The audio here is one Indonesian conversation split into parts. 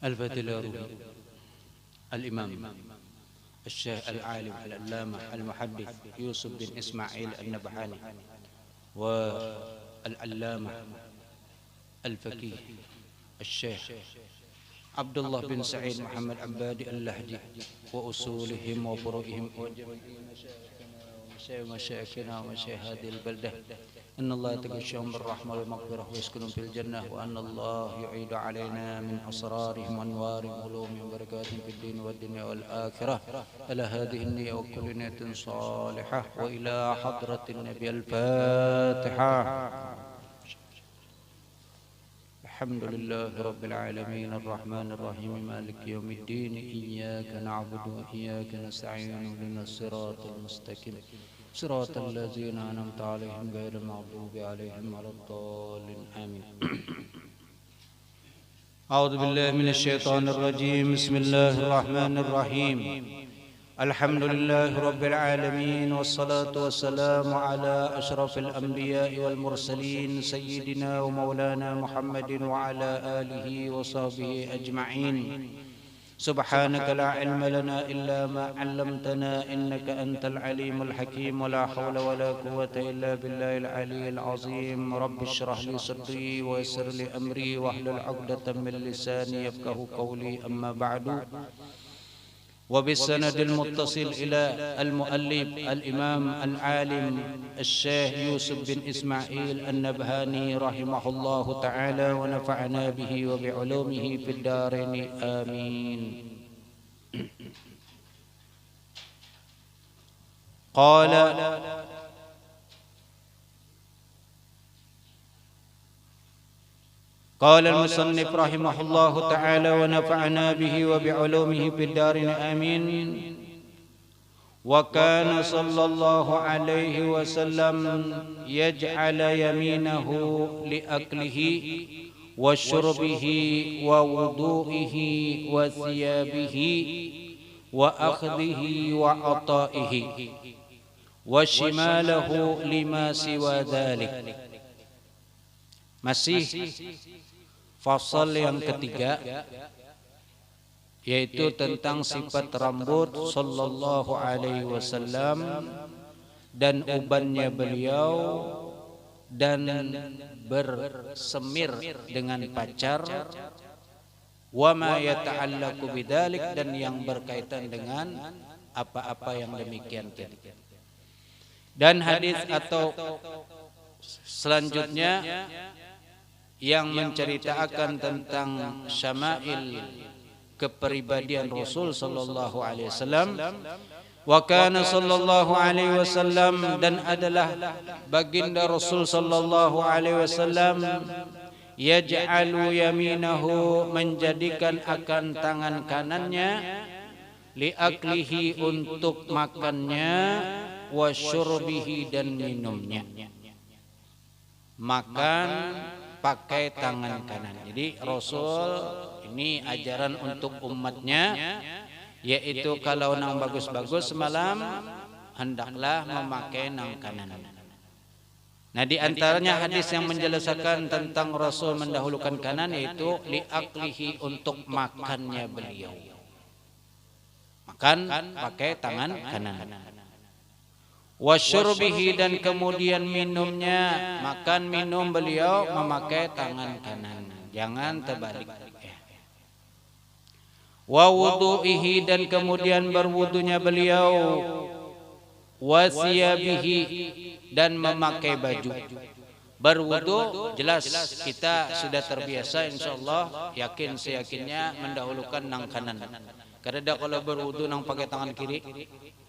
الفتلاري الإمام الشيخ العالم العلامة المحدث يوسف بن إسماعيل النبهاني، والعلامة الفقيه الشيخ عبد الله بن سعيد محمد عبادي اللهدي، وأصولهم وفروعهم ومشايخنا ومشايخ هذه البلدة، إن الله يتغشاهم بالرحمة والمغفرة ويسكنهم في الجنة، وأن الله يعيد علينا من أسرارهم وأنوارهم وعلومهم وبركاتهم في الدين والدنيا والآخرة، على هذه النية وكل نية صالحة، وإلى حضرة النبي الفاتحة. الحمد لله رب العالمين الرحمن الرحيم مالك يوم الدين، إياك نعبد وإياك نستعين، اهدنا الصراط المستقيم صراط الذين أنعمت عليهم غير المغضوب عليهم ولا الضالين آمين. أعوذ بالله من الشيطان الرجيم. بسم الله الرحمن الرحيم. الحمد لله رب العالمين، والصلاة والسلام على أشرف الأنبياء والمرسلين سيدنا ومولانا محمد وعلى آله وصحبه أجمعين. سبحانك لا علم لنا إلا ما علمتنا إنك أنت العليم الحكيم، ولا حول ولا قوة إلا بالله العلي العظيم. رب اشرح لي صدري ويسر لي أمري واحلل عقدة من لساني يفقه قولي. أما بعد، وبالسند المتصل إلى المؤلف الإمام العالم الشيخ يوسف بن إسماعيل النبهاني رحمه الله تعالى، ونفعنا به وبعلومه في الدارين آمين. قال المصنف رحمه الله تعالى، ونفعنا به وبعلومه في الدارين آمين. وكان صلى الله عليه وسلم يجعل يمينه لأكله وشربه ووضوئه وثيابه وأخذه وعطائه، وشماله لما سوى ذلك. Masih fasal yang ketiga, yaitu tentang sifat rambut sallallahu alaihi wasallam dan ubannya beliau, dan bersemir dengan pacar, wa ma yata'allaqu bidzalik, dan yang berkaitan dengan apa-apa yang demikian tadi. Dan hadis atau selanjutnya yang menceritakan tentang syama'il kepribadian Rasul sallallahu alaihi wasallam. Wa kana sallallahu alaihi wasallam, dan adalah baginda Rasul sallallahu alaihi wasallam, yaj'alu yaminahu, menjadikan akan tangan kanannya, liaklihi, untuk makannya, wa syurbihi, dan minumnya. Makan pakai tangan kanan. Jadi Rasul ini ajaran untuk umatnya, yaitu kalau nang bagus-bagus semalam hendaklah memakai nang kanan. Nah, di antaranya hadis yang menjelaskan tentang Rasul mendahulukan kanan, yaitu liaklihi, untuk makannya beliau. Makan pakai tangan kanan. Wasyurbihi, dan kemudian minumnya, makan minum beliau memakai tangan kanan, jangan terbalik. Wa wudu'ihi, dan kemudian berwudunya beliau, wasiyabihi, dan memakai baju. Berwudu jelas kita sudah terbiasa, insyaallah yakin seyakinnya mendahulukan nang kanan. Karena kalau berwudu nang pakai tangan kiri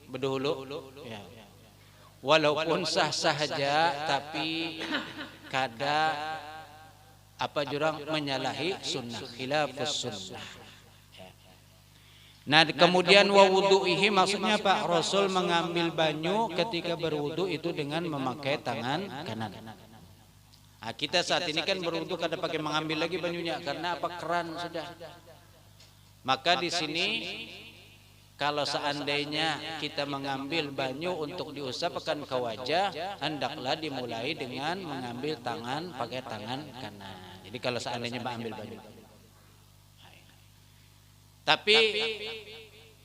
berdahulu, ya. Walaupun sah-sah saja, tapi kada jurang menyalahi sunnah, khilafus sunnah. Nah, kemudian wa wudu'ihi, maksudnya Pak Rasul mengambil banyu ketika berwudu itu dengan memakai tangan kanan. Nah, kita saat ini kan berwudu kada pakai mengambil lagi banyunya, karena keran sudah. Maka di sini kalau seandainya kita mengambil banyu untuk diusapkan ke wajah, hendaklah dimulai dengan mengambil tangan pakai tangan kanan. Jadi kalau seandainya mengambil banyu. Tapi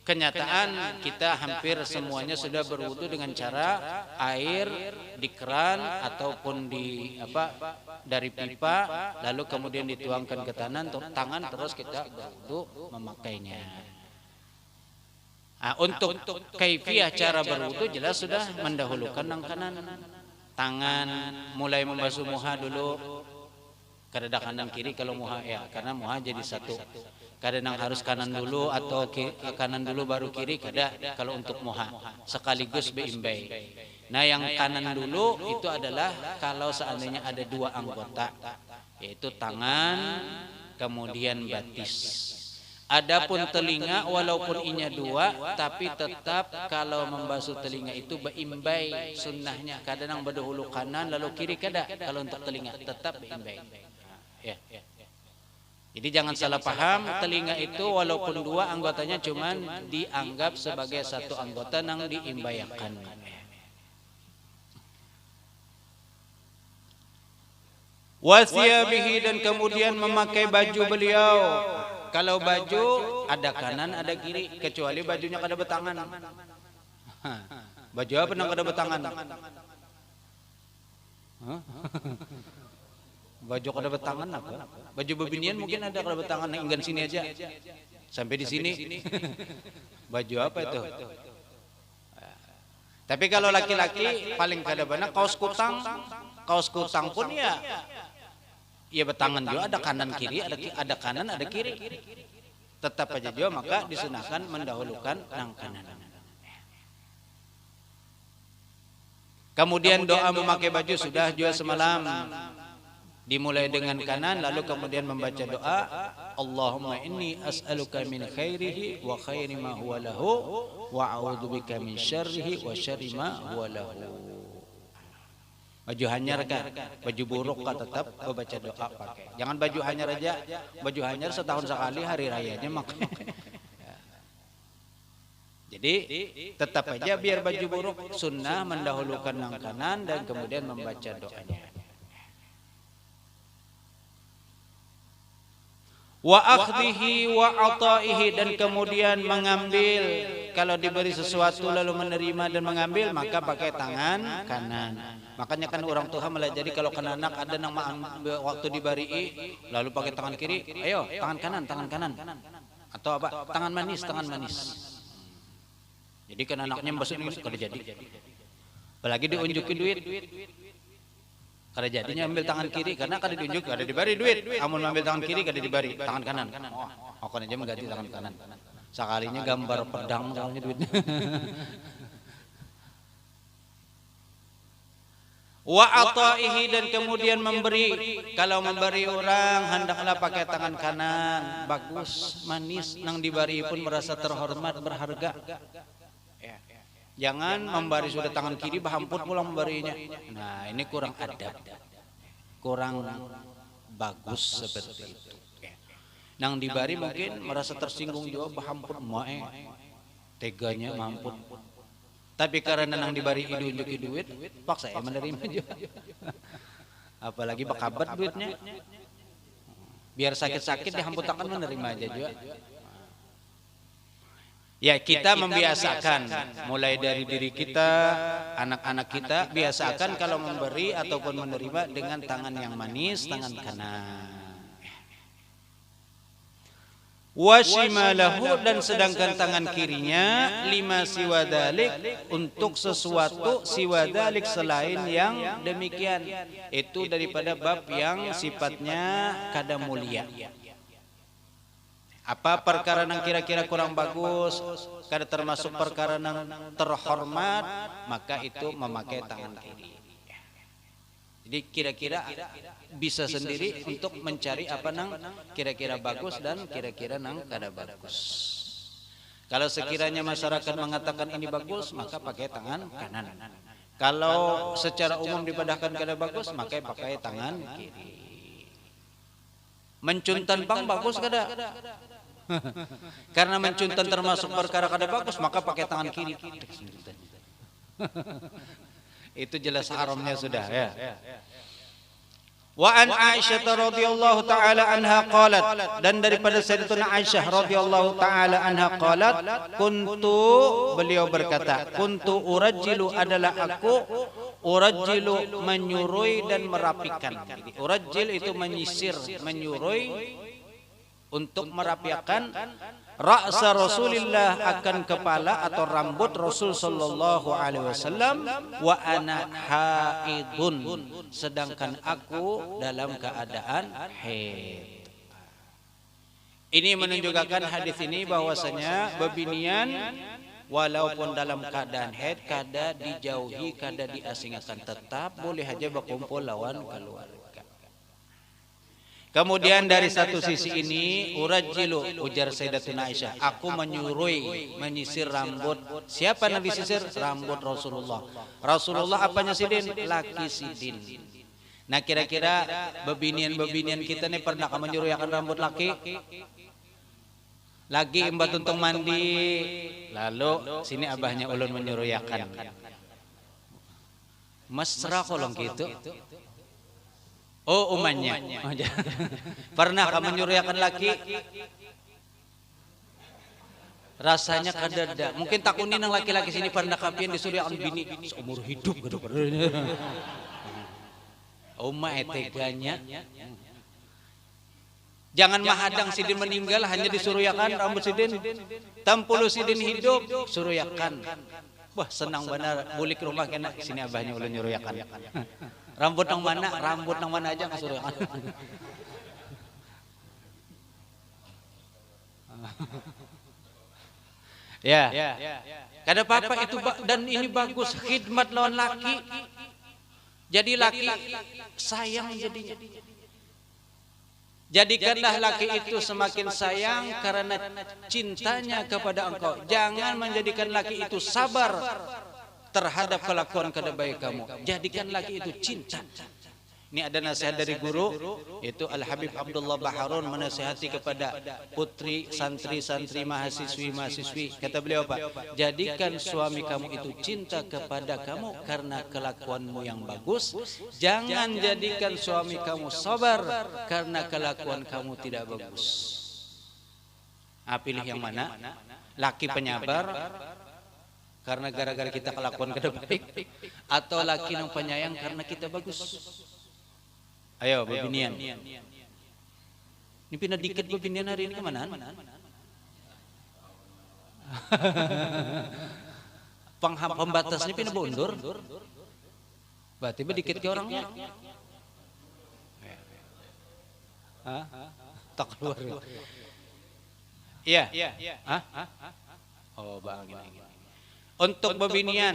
kenyataan kita hampir semuanya sudah berwudu dengan cara air di keran ataupun dari pipa, lalu kemudian dituangkan ke tangan terus kita berwudu memakainya. Nah, untuk kaifiah cara berwudu jelas sudah mendahulukan yang kanan. Tangan mulai membasuh muha dulu, kada kanan kiri kalau muha ya, karena muha jadi satu. Kadang harus kanan dulu atau kanan dulu baru kiri, kada kalau untuk muha sekaligus beimbai. Nah, yang kanan dulu itu adalah kalau seandainya ada dua anggota, yaitu tangan kemudian batis. Adapun telinga walaupun inya dua, tapi tetap kalau membasuh telinga itu beimbai sunnahnya. Kadang berdahulu kanan lalu kiri, kada kalau untuk telinga tetap beimbai. Ya. Jadi jangan salah paham, telinga itu walaupun dua anggotanya cuman dianggap sebagai satu anggota yang diimbayakan. Wasiyabihi, dan kemudian memakai baju beliau. Kalau baju ada kanan ada kiri, kecuali bajunya kada betangan. Baju apa nang kada betangan? Baju kada betangan apa? Baju bebinian mungkin ada kada betangan, enggan sini aja. Sampai di sini. Baju apa itu? Tapi kalau laki-laki paling kada benar kaos kutang. Kaos kutang pun ya betangan juga, ada kanan kiri, ada kanan ada kiri. Tetap aja juga maka disunahkan mendahulukan yang kanan. Kemudian doa memakai baju sudah juga semalam. Dimulai dengan kanan lalu kemudian membaca doa, Allahumma inni as'aluka min khairihi wa khairi ma huwa lahu wa a'udzubika min syarrihi wa syarri ma huwa lahu. Baju hanyar kah, baju buruk kah, tetap baca doa pakai. Jangan baju hanyar aja, baju hanyar setahun sekali hari rayanya makai. Jadi tetap aja biar baju buruk sunnah mendahulukan yang kanan dan kemudian membaca doanya. Wa akhdhihi wa ataihi, dan kemudian mengambil. Kalau diberi sesuatu lalu menerima dan mengambil, maka pakai tangan kanan. Makanya kan orang tua melajari kalau kenanak ada nang waktu diberi lalu pakai tangan kiri, ayo tangan kanan. Atau apa? Tangan manis. Jadi kenanaknya mbasuk kada jadi. Apalagi diunjukin duit. Kada jadinya ambil tangan kiri karena kada diunjuk, kada diberi duit. Amun ambil tangan kiri kada diberi tangan kanan. Oh, kan aja mengganti tangan kanan. Sekalinya gambar pedang soalnya duitnya. Wa ataihi, dan kemudian memberi. Kalau memberi orang hendaklah pakai tangan kanan, bagus, manis, nang diberi pun merasa terhormat, berharga. Jangan memberi sudah tangan kiri bahamput pulang memberinya. Nah, ini kurang adab, kurang bagus seperti itu. Nang diberi mungkin merasa tersinggung juga bahamput mae, teganya mamput. Tapi karena nang diberi unjuki duit, paksa saya menerima juga. Apalagi bakabat duitnya. Biar sakit-sakit dihamputakan menerima aja juga. Ya, kita membiasakan mulai dari diri kita, anak-anak kita, biasakan kalau memberi ataupun menerima dengan tangan yang manis, tangan kanan. Wa shimalahu, dan sedangkan tangan kirinya lima siwadalik, untuk sesuatu siwadalik selain yang demikian. Itu daripada bab yang sifatnya kada mulia. Apa perkara yang kira-kira kurang bagus, kada termasuk perkara yang terhormat, maka itu memakai tangan kiri. Jadi kira-kira bisa sendiri untuk mencari apa nang kira-kira bagus dan kira-kira nang kada bagus. Kalau sekiranya masyarakat mengatakan ini bagus, maka pakai tangan kanan. Kalau secara umum dipadahkan kada bagus, maka pakai tangan kiri. Mencuntan pang bagus kada? Karena mencuntan termasuk perkara kada bagus, maka pakai tangan kiri. Itu jelas haramnya sudah ya. Wa an Aisyah radhiyallahu taala anha qalat, dan daripada Sayyidatuna Aisyah radhiyallahu taala anha qalat, kuntu, beliau berkata, kuntu urajjilu, adalah aku, urajjilu menyurui dan merapikan. Jadi urajjil itu menyisir, menyurui untuk merapikan ra'sa Rasulillah, akan kepala atau rambut Rasul sallallahu alaihi wasallam, wa ana haidun, sedangkan aku dalam keadaan haid. Ini menunjukkan hadis ini bahwasanya bebinian walaupun dalam keadaan haid kada dijauhi, kada diasingkan, tetap boleh aja berkumpul lawan keluarga. Kemudian dari satu sisi ini, urajjilu, ujar Sayyidatuna Aisyah, aku menyurui, menyisir rambut. Siapa Nabi sisir? Rambut Rasulullah. Rasulullah apanya sidin? Laki sidin. Nah kira-kira bebinian-bebinian kita nih pernah menyuruykan rambut laki? Lagi imbat untung mandi, lalu sini abahnya ulun menyuruyakan. Mesra kolong gitu. Oh umannya. Pernah kamu menyuruyakan laki? Rasanya kadada. Mungkin takunin yang laki-laki sini pernah kapian disuruyakan bini seumur hidup. Uma eteganya. Jangan mahadang sidin meninggal hanya disuruyakan rambut sidin. Tampulu sidin hidup suruyakan. Wah senang benar, bulik rumah kena sini abahnya ulun nyuruyakan. Rambut nang mana? Rambut nang mana aja ngasuruyakan. Ya. Kada apa-apa itu, dan ini bagus, khidmat lawan laki. Jadi laki sayang jadinya. Jadikanlah laki itu semakin sayang karena cintanya kepada engkau. Jangan menjadikan laki itu sabar terhadap kelakuan kada baik kamu. Jadikan laki itu cinta. Ini ada nasihat dari guru, yaitu Al Habib Abdullah Baharun, menasihati kepada putri, santri-santri, mahasiswi-mahasiswi. Kata beliau apa? Jadikan suami kamu itu cinta kepada kamu karena kelakuanmu yang bagus. Jangan jadikan suami kamu sabar karena kelakuan kamu tidak bagus. Pilih yang mana? Laki penyabar karena gara-gara kita kelakuan kada baik, atau laki yang penyayang karena kita bagus? Ayo bebinian. Ini pindah dikit bebinian hari ini kemana? Pembatasnya pindah mundur. Berarti dikit ke orangnya. Tak keluar. Iya. Oh bang. Untuk bebinian,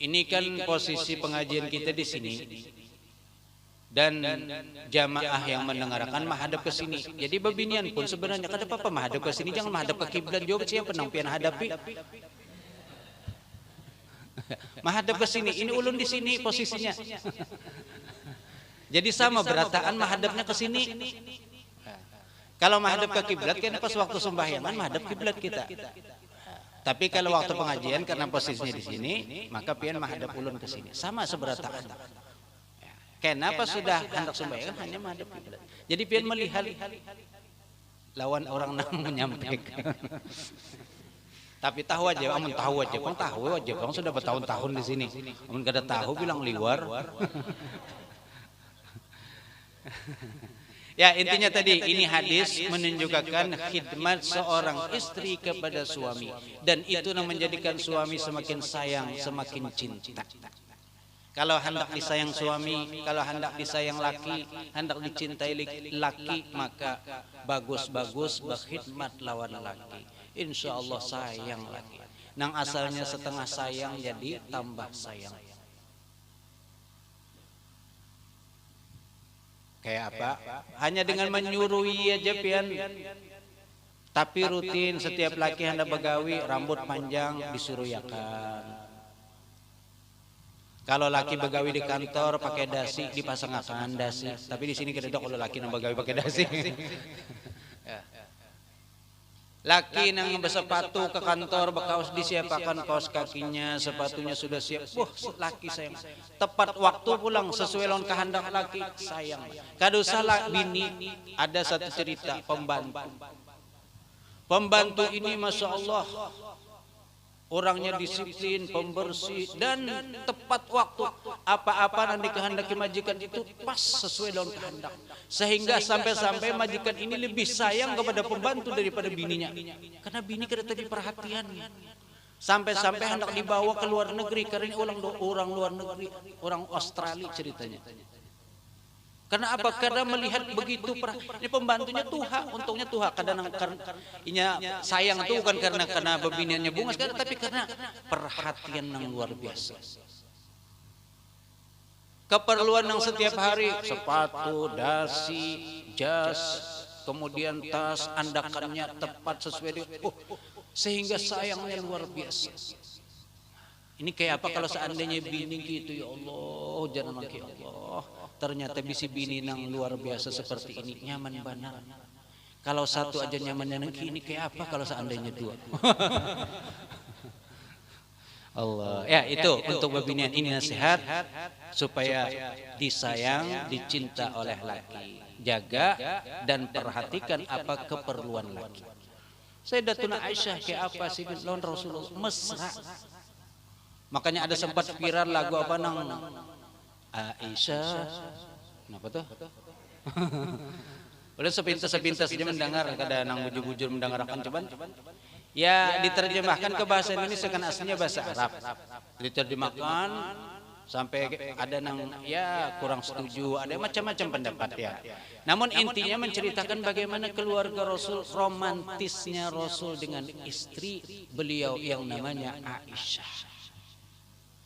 ini kan posisi pengajian kita di sini. Dan jamaah yang mendengarkan menghadap ke sini. Jadi bebinian pun sebenarnya kada apa-apa menghadap ke sini, jangan menghadap ke kiblat. Jawab siapa penampian hadapi. Menghadap ke sini. Ini ulun di sini posisinya. Jadi sama berataan menghadapnya ke sini. Kalau menghadap ke kiblat kan pas waktu sembahyangan menghadap kiblat kita. Tapi kalau waktu pengajian karena posisinya di sini, maka pian menghadap ulun ke sini. Sama seberataan. Kenapa sudah hendak sembahyang hanya menghadap kiblat. Jadi pian melihat lawan orang nak menyampaikan. Tapi tahu aja, amun tahu aja, bang sudah bertahun-tahun di sini. Amun kada tahu bilang liwar. Ya intinya tadi ini hadis menunjukkan khidmat seorang istri kepada suami, dan itu yang menjadikan suami semakin sayang, semakin cinta. Kalau hendak disayang suami, kalau hendak disayang laki, hendak dicintai laki, maka bagus-bagus berkhidmat lawan laki. Insya Allah sayang laki. Nang asalnya setengah sayang jadi tambah sayang. Kayak apa? Hanya dengan menyurui aja pian. Tapi rutin setiap laki hendak begawi rambut panjang disuruyakan. Kalau laki begawi di kantor pakai dasi dipasangkan dasi. Tapi di sini kita kalau laki nang begawi pakai dasi. Laki nang bersepatu ke kantor, bekaos disiapakan kaos kakinya, sepatunya sudah siap. Wah, laki sayang. Tepat waktu pulang sesuai lawan kehendak laki, sayang. Kado salah bini, ada satu cerita pembantu. Pembantu ini Masya Allah, orangnya disiplin, pembersih, dan tepat waktu. Apa-apa yang dikehendaki majikan itu pas sesuai dengan kehendak. Sehingga sampai-sampai majikan ini lebih sayang kepada pembantu daripada bininya. Karena bini kada tadi perhatian. Sampai-sampai hendak dibawa ke luar negeri, karena ini orang luar negeri, orang Australia ceritanya. Karena apa? Karena melihat begitu ini pembantunya tuha, untungnya tuha. Karena sayang itu bukan karena bebiniannya bungas, tapi karena perhatian yang luar biasa. Keperluan yang setiap hari, sepatu, dasi, jas, kemudian tas, andakannya tepat sesuai sehingga sayangnya luar biasa. Ini kayak apa kalau seandainya bini gitu, ya Allah, jangan lagi Allah. Ternyata bisi bini yang luar biasa seperti ini, nyaman benar. Kalau satu aja nyamannya ini kayak apa kalau seandainya dua? Allah. Ya itu untuk bebinian ini nasihat supaya disayang, dicinta oleh laki. Jaga dan perhatikan apa keperluan laki. Sayyidatuna Aisyah kayak apa sih lawan Rasulullah? Mesra. Makanya ada sempat viral lagu apa nang Aisyah. Kenapa tuh? Udah sepintas-sepintas dia mendengar, kada nang bujur-bujur mendengarkan coba. Ya diterjemahkan ke bahasa Indonesia, kan aslinya bahasa Arab. Diterjemahkan sampai ada nang ya kurang setuju, ada macam-macam pendapat ya. Namun intinya menceritakan bagaimana keluarga Rasul, romantisnya Rasul dengan istri beliau yang namanya Aisyah.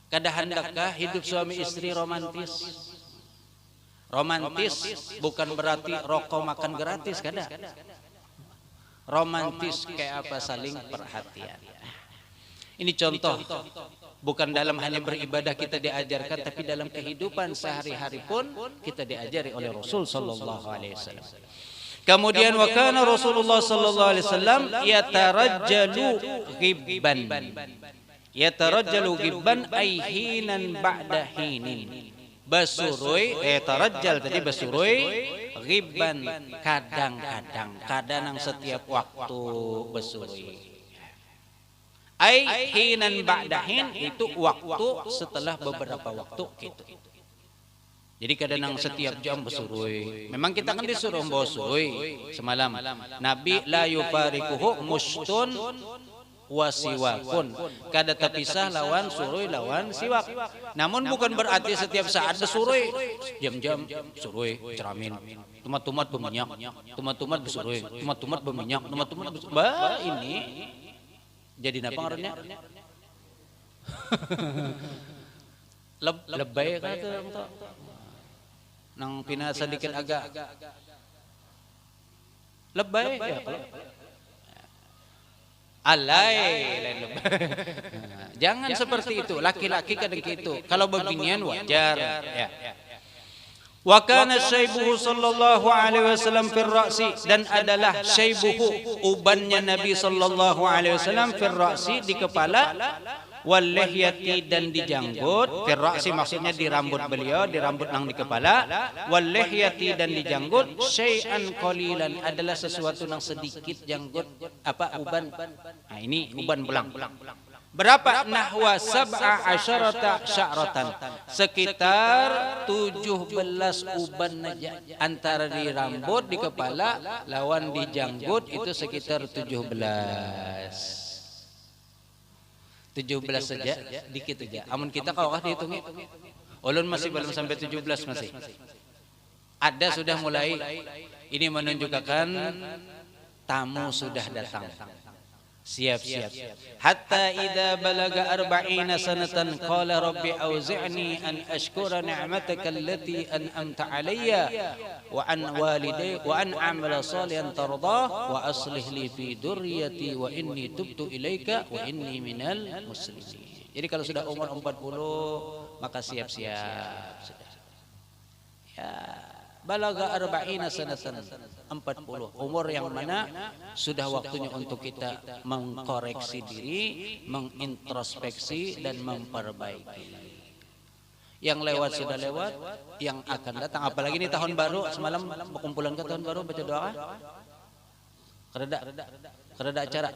Kada hendakkah hidup suami istri romantis? Romantis bukan berarti rokok makan gratis, kada. Romantis kayak apa? Saling perhatian. Ini contoh, bukan dalam hanya beribadah kita diajarkan, tapi dalam kehidupan sehari-hari pun kita diajari oleh Rasul sallallahu alaihi wasallam. Kemudian wa kana Rasulullah sallallahu alaihi wasallam yatarajjalu ghibban. Yatarajjalu ghibban ay hinan ba'da hinin. Basurui tarajjal tadi basurui ghibban kadang-kadang, kadang setiap waktu basurui. Ai hinan ba'dahin itu waktu setelah beberapa waktu gitu. Jadi kadang setiap jam basurui. Memang kita kan disuruh basurui semalam. Nabi la yufarikuhu mustun wasiwakun, kada terpisah lawan surui lawan siwak. Namun bukan berarti setiap saat bersurui, jam-jam surui ceramin, tumat-tumat berminyak, tumat-tumat bersurui, tumat-tumat berminyak, tumat-tumat bah ini jadi apa ngarannya? Lebay kata nang pina sedikit agak lebay ya kalau alay, jangan seperti itu. Laki-laki kadang gitu. Kalau beginian wajar. Ya. Wa kana syaibuhu sallallahu alaihi wasallam fir ra'si, dan adalah syaibuhu ubannya Nabi sallallahu alaihi wasallam fir ra'si di kepala, wal lihyati dan di janggut. Fir ra'si maksudnya di rambut beliau, di rambut nang di kepala. Wal lihyati dan di janggut, syai'an qalilan adalah sesuatu yang sedikit janggut apa uban. Nah ini uban belang. Berapa? Nahwa sab'a asyarata sya'ratan. Sekitar 17 uban aja. Antara di rambut, di kepala, lawan di janggut itu sekitar 17 saja, dikit aja. Amun kita kalau dihitungi, ulun masih belum sampai 17 masih. Ada sudah mulai, ini menunjukkan tamu sudah datang. Siap-siap. Hatta idza balaga 40 sanatan qala rabbi auzi'ni an ashkura ni'mataka allati an'amta 'alayya wa an walidayya wa an a'mala salihan tardah wa aslih li fi dzurriyyati wa inni tubtu ilaika wa inni minal muslimin. Jadi kalau sudah umur 40 maka siap-siap sudah. Ya, balaga arba'ina sanatan, 40, umur yang mana sudah waktunya untuk kita mengkoreksi diri, mengintrospeksi dan memperbaiki. Yang lewat sudah lewat, yang akan datang, apalagi ini tahun baru. Semalam berkumpulan ke tahun baru baca doa, kereda acara.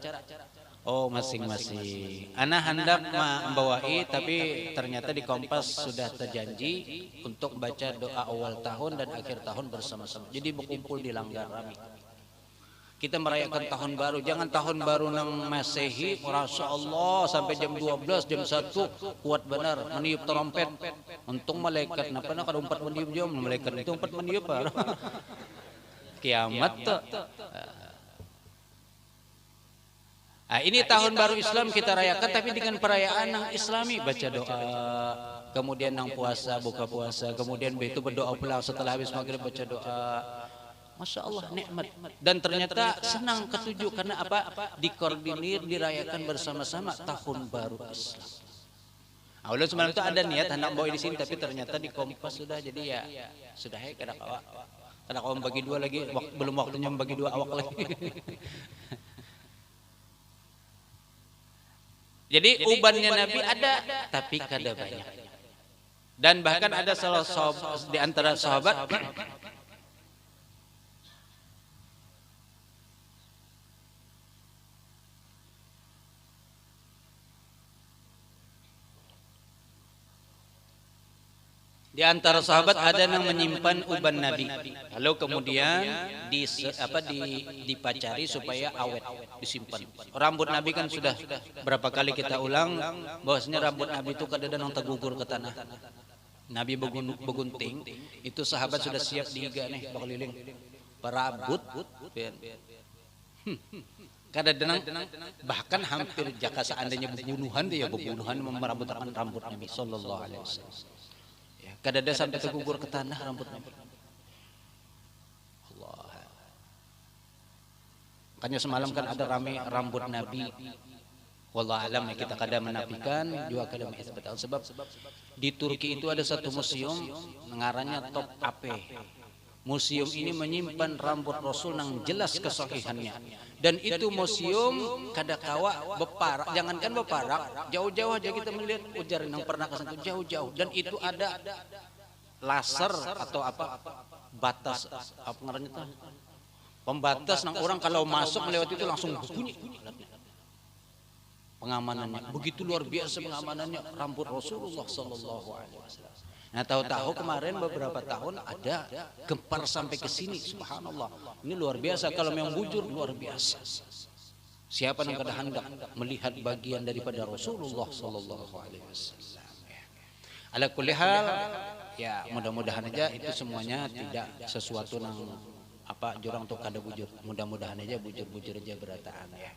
Oh, masing-masing. Ana hendak membawai, tapi ternyata di Kompas sudah terjanji untuk baca doa awal tahun dan akhir tahun bersama-sama. Jadi berkumpul di Langgar Rami. Kita merayakan tahun baru, jangan tahun baru nang Masehi, Masya Allah sampai jam 12, jam 1 kuat benar meniup trompet. Untung malaikat, kenapa nak ada 4 meniup jam, malaikat itu 4 meniup kiamat tuh. Nah, ini tahun baru Islam kita rayakan, tapi dengan perayaan yang Islami, baca doa, kemudian nang puasa, buka puasa, kemudian itu berdoa pulang setelah habis maghrib baca doa. Masya Allah, nikmat. Dan ternyata senang ketujuh karena apa? Dikoordinir, dirayakan bersama-sama tahun baru Islam. Awalnya semalam itu ada niat hendak bawa di sini, tapi ternyata di Kompas sudah, jadi ya sudah ya kada kawan bagi dua lagi, belum waktunya membagi dua awak lagi. Jadi ubannya Nabi ada, tapi kada banyak. Dan bahkan ada salah di antara sahabat ada yang menyimpan uban Nabi, lalu kemudian dipacari supaya awet, disimpan. Rambut Nabi kan sudah berapa kali kita ulang bahwasanya rambut Nabi itu kadang-kadang tergugur ke tanah. Nabi begunting, itu sahabat sudah siap diiga nih bakaliling parabut. Kadang-kadang bahkan hampir jika seandainya pembunuhan memerabutkan rambut Nabi sallallahu alaihi wasallam. Kadang-kadang sampai tergugur ke tanah rambutnya. Allah. Makanya semalam kan ada rame rambut Nabi. Wallah alam ya, kita kadang menafikan, juga kadang mengisbatkan. Sebab di Turki itu ada satu museum ngarannya Top Ape. Museum ini menyimpan rambut Rasul yang jelas kesahihannya. Dan itu museum kadakawa beparak, jangankan beparak, jauh-jauh aja kita melihat ujar yang pernah kesentuh jauh-jauh. Dan itu ada laser atau apa batas apa ngarannya itu, pembatas nang orang kalau masuk melewati itu langsung bunyi. Pengamanannya begitu luar biasa, pengamanannya rambut Rasulullah sallallahu alaihi wasallam. Nah, tahu-tahu kemarin beberapa tahun ada gempar sampai ke sini, subhanallah. Ini luar biasa, kalau memang bujur luar biasa. Siapa yang kada hendak melihat bagian daripada Rasulullah sallallahu alaihi wasallam. Ala kulli hal, ya mudah-mudahan aja itu semuanya tidak sesuatu yang apa jurang untuk kada bujur. Mudah-mudahan aja bujur-bujur aja berataan ya.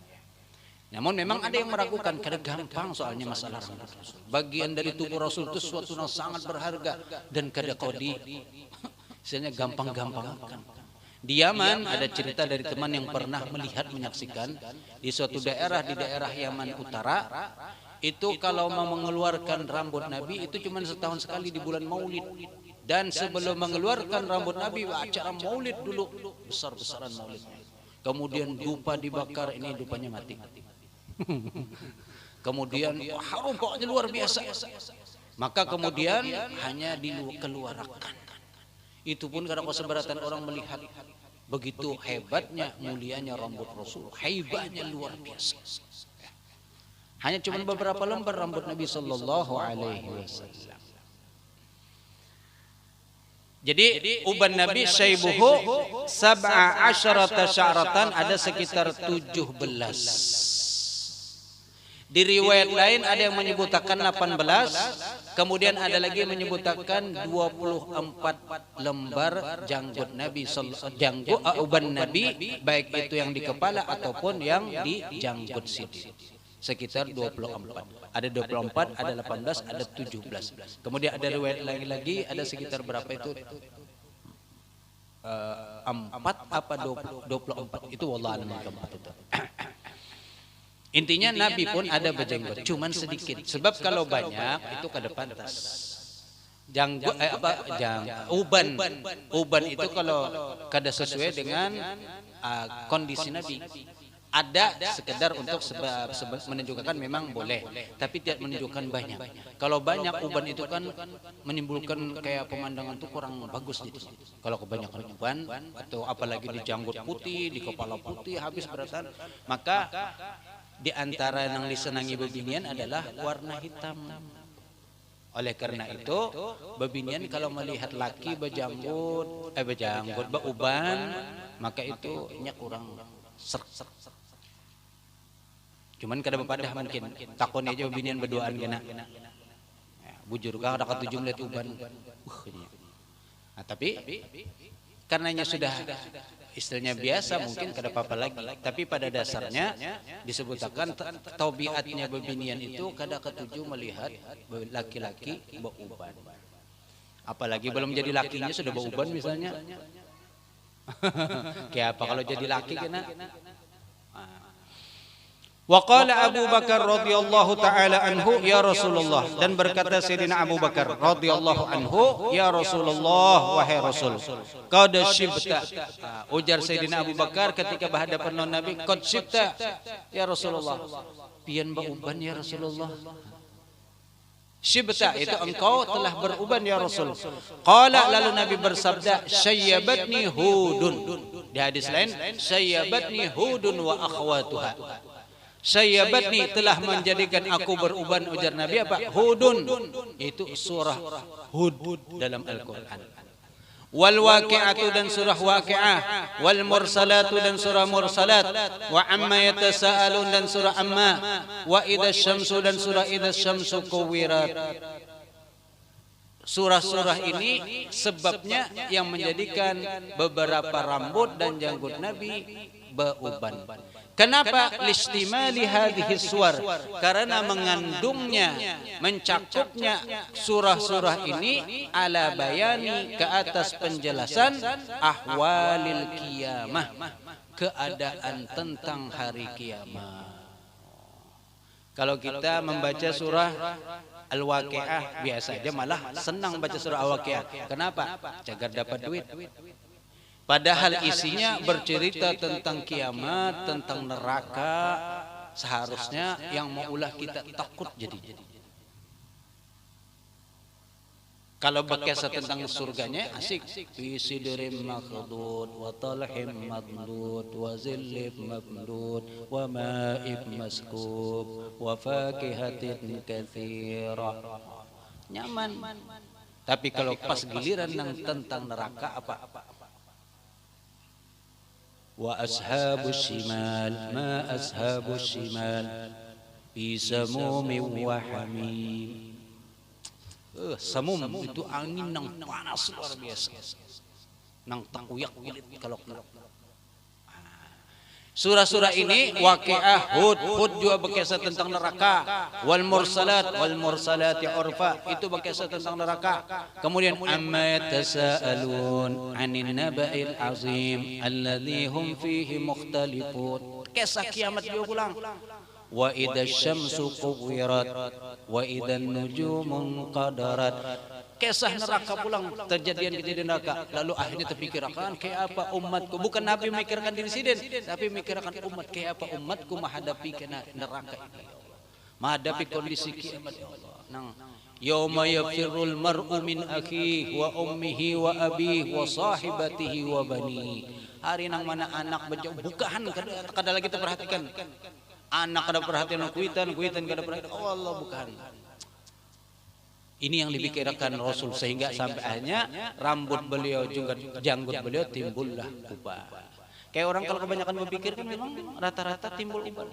Namun memang ada yang meragukan, karena gampang soalnya masalah rambut Rasul. Bagian dari tubuh Rasul itu suatu yang sangat berharga dan kada kodi. Misalnya gampang-gampang. Di Yaman ada cerita dari teman yang pernah melihat menyaksikan di suatu daerah di daerah Yaman Utara itu kalau mau mengeluarkan rambut Nabi itu cuma setahun sekali di bulan Maulid. Dan sebelum mengeluarkan rambut Nabi acara Maulid dulu besar-besaran Maulidnya. Kemudian dupa dibakar, ini dupanya mati. Kemudian harum pokoknya luar biasa. Maka kemudian hanya dikeluarkan. Itu pun karena keseberatan orang melihat begitu hebatnya, mulianya rambut Rasul, hebatnya luar biasa. Hanya cuma beberapa lembar rambut Nabi sallallahu alaihi wasallam. Jadi uban Nabi syaibuhu sab'a asyarata sya'ratan, ada sekitar 17. Di riwayat lain ada yang menyebutkan 18, kemudian ada lagi yang menyebutkan 24 lembar janggut Nabi, uban Nabi, baik itu yang di kepala ataupun yang di janggut sini. Sekitar 24. Ada 24, ada 18, ada 17. Kemudian ada riwayat lain lagi, ada sekitar berapa itu? 4 apa 24? Itu wallah alam keempat itu. Intinya Nabi pun ada berjenggot, cuman sedikit. Sebab kalau banyak itu kada pantas. Uban itu kalau kada sesuai dengan kondisi Nabi. Ada sekedar untuk menunjukkan memang boleh, tapi tidak menunjukkan banyak. Kalau banyak uban itu kan menimbulkan kayak pemandangan tuh kurang bagus gitu. Kalau kebanyakan uban atau apalagi di janggut putih, di kepala putih habis beratan, maka di antara yang disenangi bebinian adalah warna hitam. Oleh karena itu, bebinian kalau melihat laki bejanggut, beuban, maka itu nya kurang serk. Cuman kada bepadah mungkin takon aja bebinian berduaan kena. Ya, bujur kah ada ketujuh melihat uban. Nah, tapi karenanya sudah istilahnya biasa mungkin kada apa-apa lagi. Tapi pada dasarnya disebutkan tabiatnya bebinian itu kada ketujuh melihat laki-laki beuban. Apalagi belum jadi lakinya sudah beuban misalnya. Kayak apa kalau jadi laki kena? Wa qala Abu Bakar radhiyallahu taala anhu ya Rasulullah, dan berkata Sayyidina Abu Bakar radhiyallahu anhu, ya Rasulullah, wahai Rasul, qad syibta. Ujar Sayyidina Abu Bakar ketika berhadapan Nabi, qad syibta ya Rasulullah. Pian beuban ya Rasulullah. Syibta itu engkau telah beruban ya Rasul. Qala, lalu Nabi bersabda, syayyabatni Hudun. Di hadis lain, syayyabatni Hudun wa akhwatuha. Sayyabatni telah menjadikan aku beruban, ujar Nabi apa? Hudun. Itu surah Hud dalam Al-Quran. Wal waqi'atu dan surah waqi'ah. Wal mursalatu dan surah mursalat. Wa amma yatasa'alun dan surah amma. Wa idha syamsu dan surah idha syamsu kuwirat. Surah-surah ini sebabnya yang menjadikan beberapa rambut dan janggut Nabi beuban. Kenapa? Listimali hadhihi suwar, karena mengandungnya, mencakupnya surah-surah ini ala bayani, ke atas penjelasan ahwalil qiyamah, keadaan tentang hari kiamat. Kalau kita membaca surah Al-Waqi'ah biasa aja malah senang baca surah Al-Waqi'ah. Kenapa? Cagar dapat duit. Padahal isinya bercerita tentang kiamat, tentang neraka. Seharusnya yang maulah kita takut jadi. Kalau berkisah tentang surganya asik. Fi sidrim makhdud wa talhim mamdud wa zillib mamdud wa ma'ib maskub wa fakihatin katsira. Nyaman. Tapi kalau pas giliran tentang neraka apa? Wa ashabus shimal ma ashabus shimal fi samumi wa hamim. Samum itu angin yang panas luar biasa, nang takuyak kulit kalau surah-surah ini Waqi'ah, Hud juga berkisah tentang neraka. Wal mursalati urfa, itu berkisah tentang neraka. Kemudian amma yatasaalun 'anil naba'il azim alladzi hum fihi mukhtalifun. Kisah kiamat juga pulang. Wa idza syamsu kuwirat wa idzan nujumun qadarat. Kisah neraka pulang, kejadian neraka. Lalu akhirnya terpikirkan kayak apa umatku, bukan Nabi memikirkan diri sendiri, tapi memikirkan umat, kayak apa umatku menghadapi neraka ini, menghadapi kondisi kiamat. Ya Allah, nang yauma yafirrul mar'u min akhihi wa ummihi wa abihi wa sahibatihi wa bani. Hari nang mana anak berjauh, bukan kada lagi kita perhatikan anak, kada perhatian kuitan kada perhatian. Oh Allah, bukan. Ini yang dipikirkan Rasul, sehingga sampai akhirnya rambut beliau juga janggut beliau timbullah uban. Kayak orang kalau kebanyakan berpikir kan memang rata-rata timbul uban.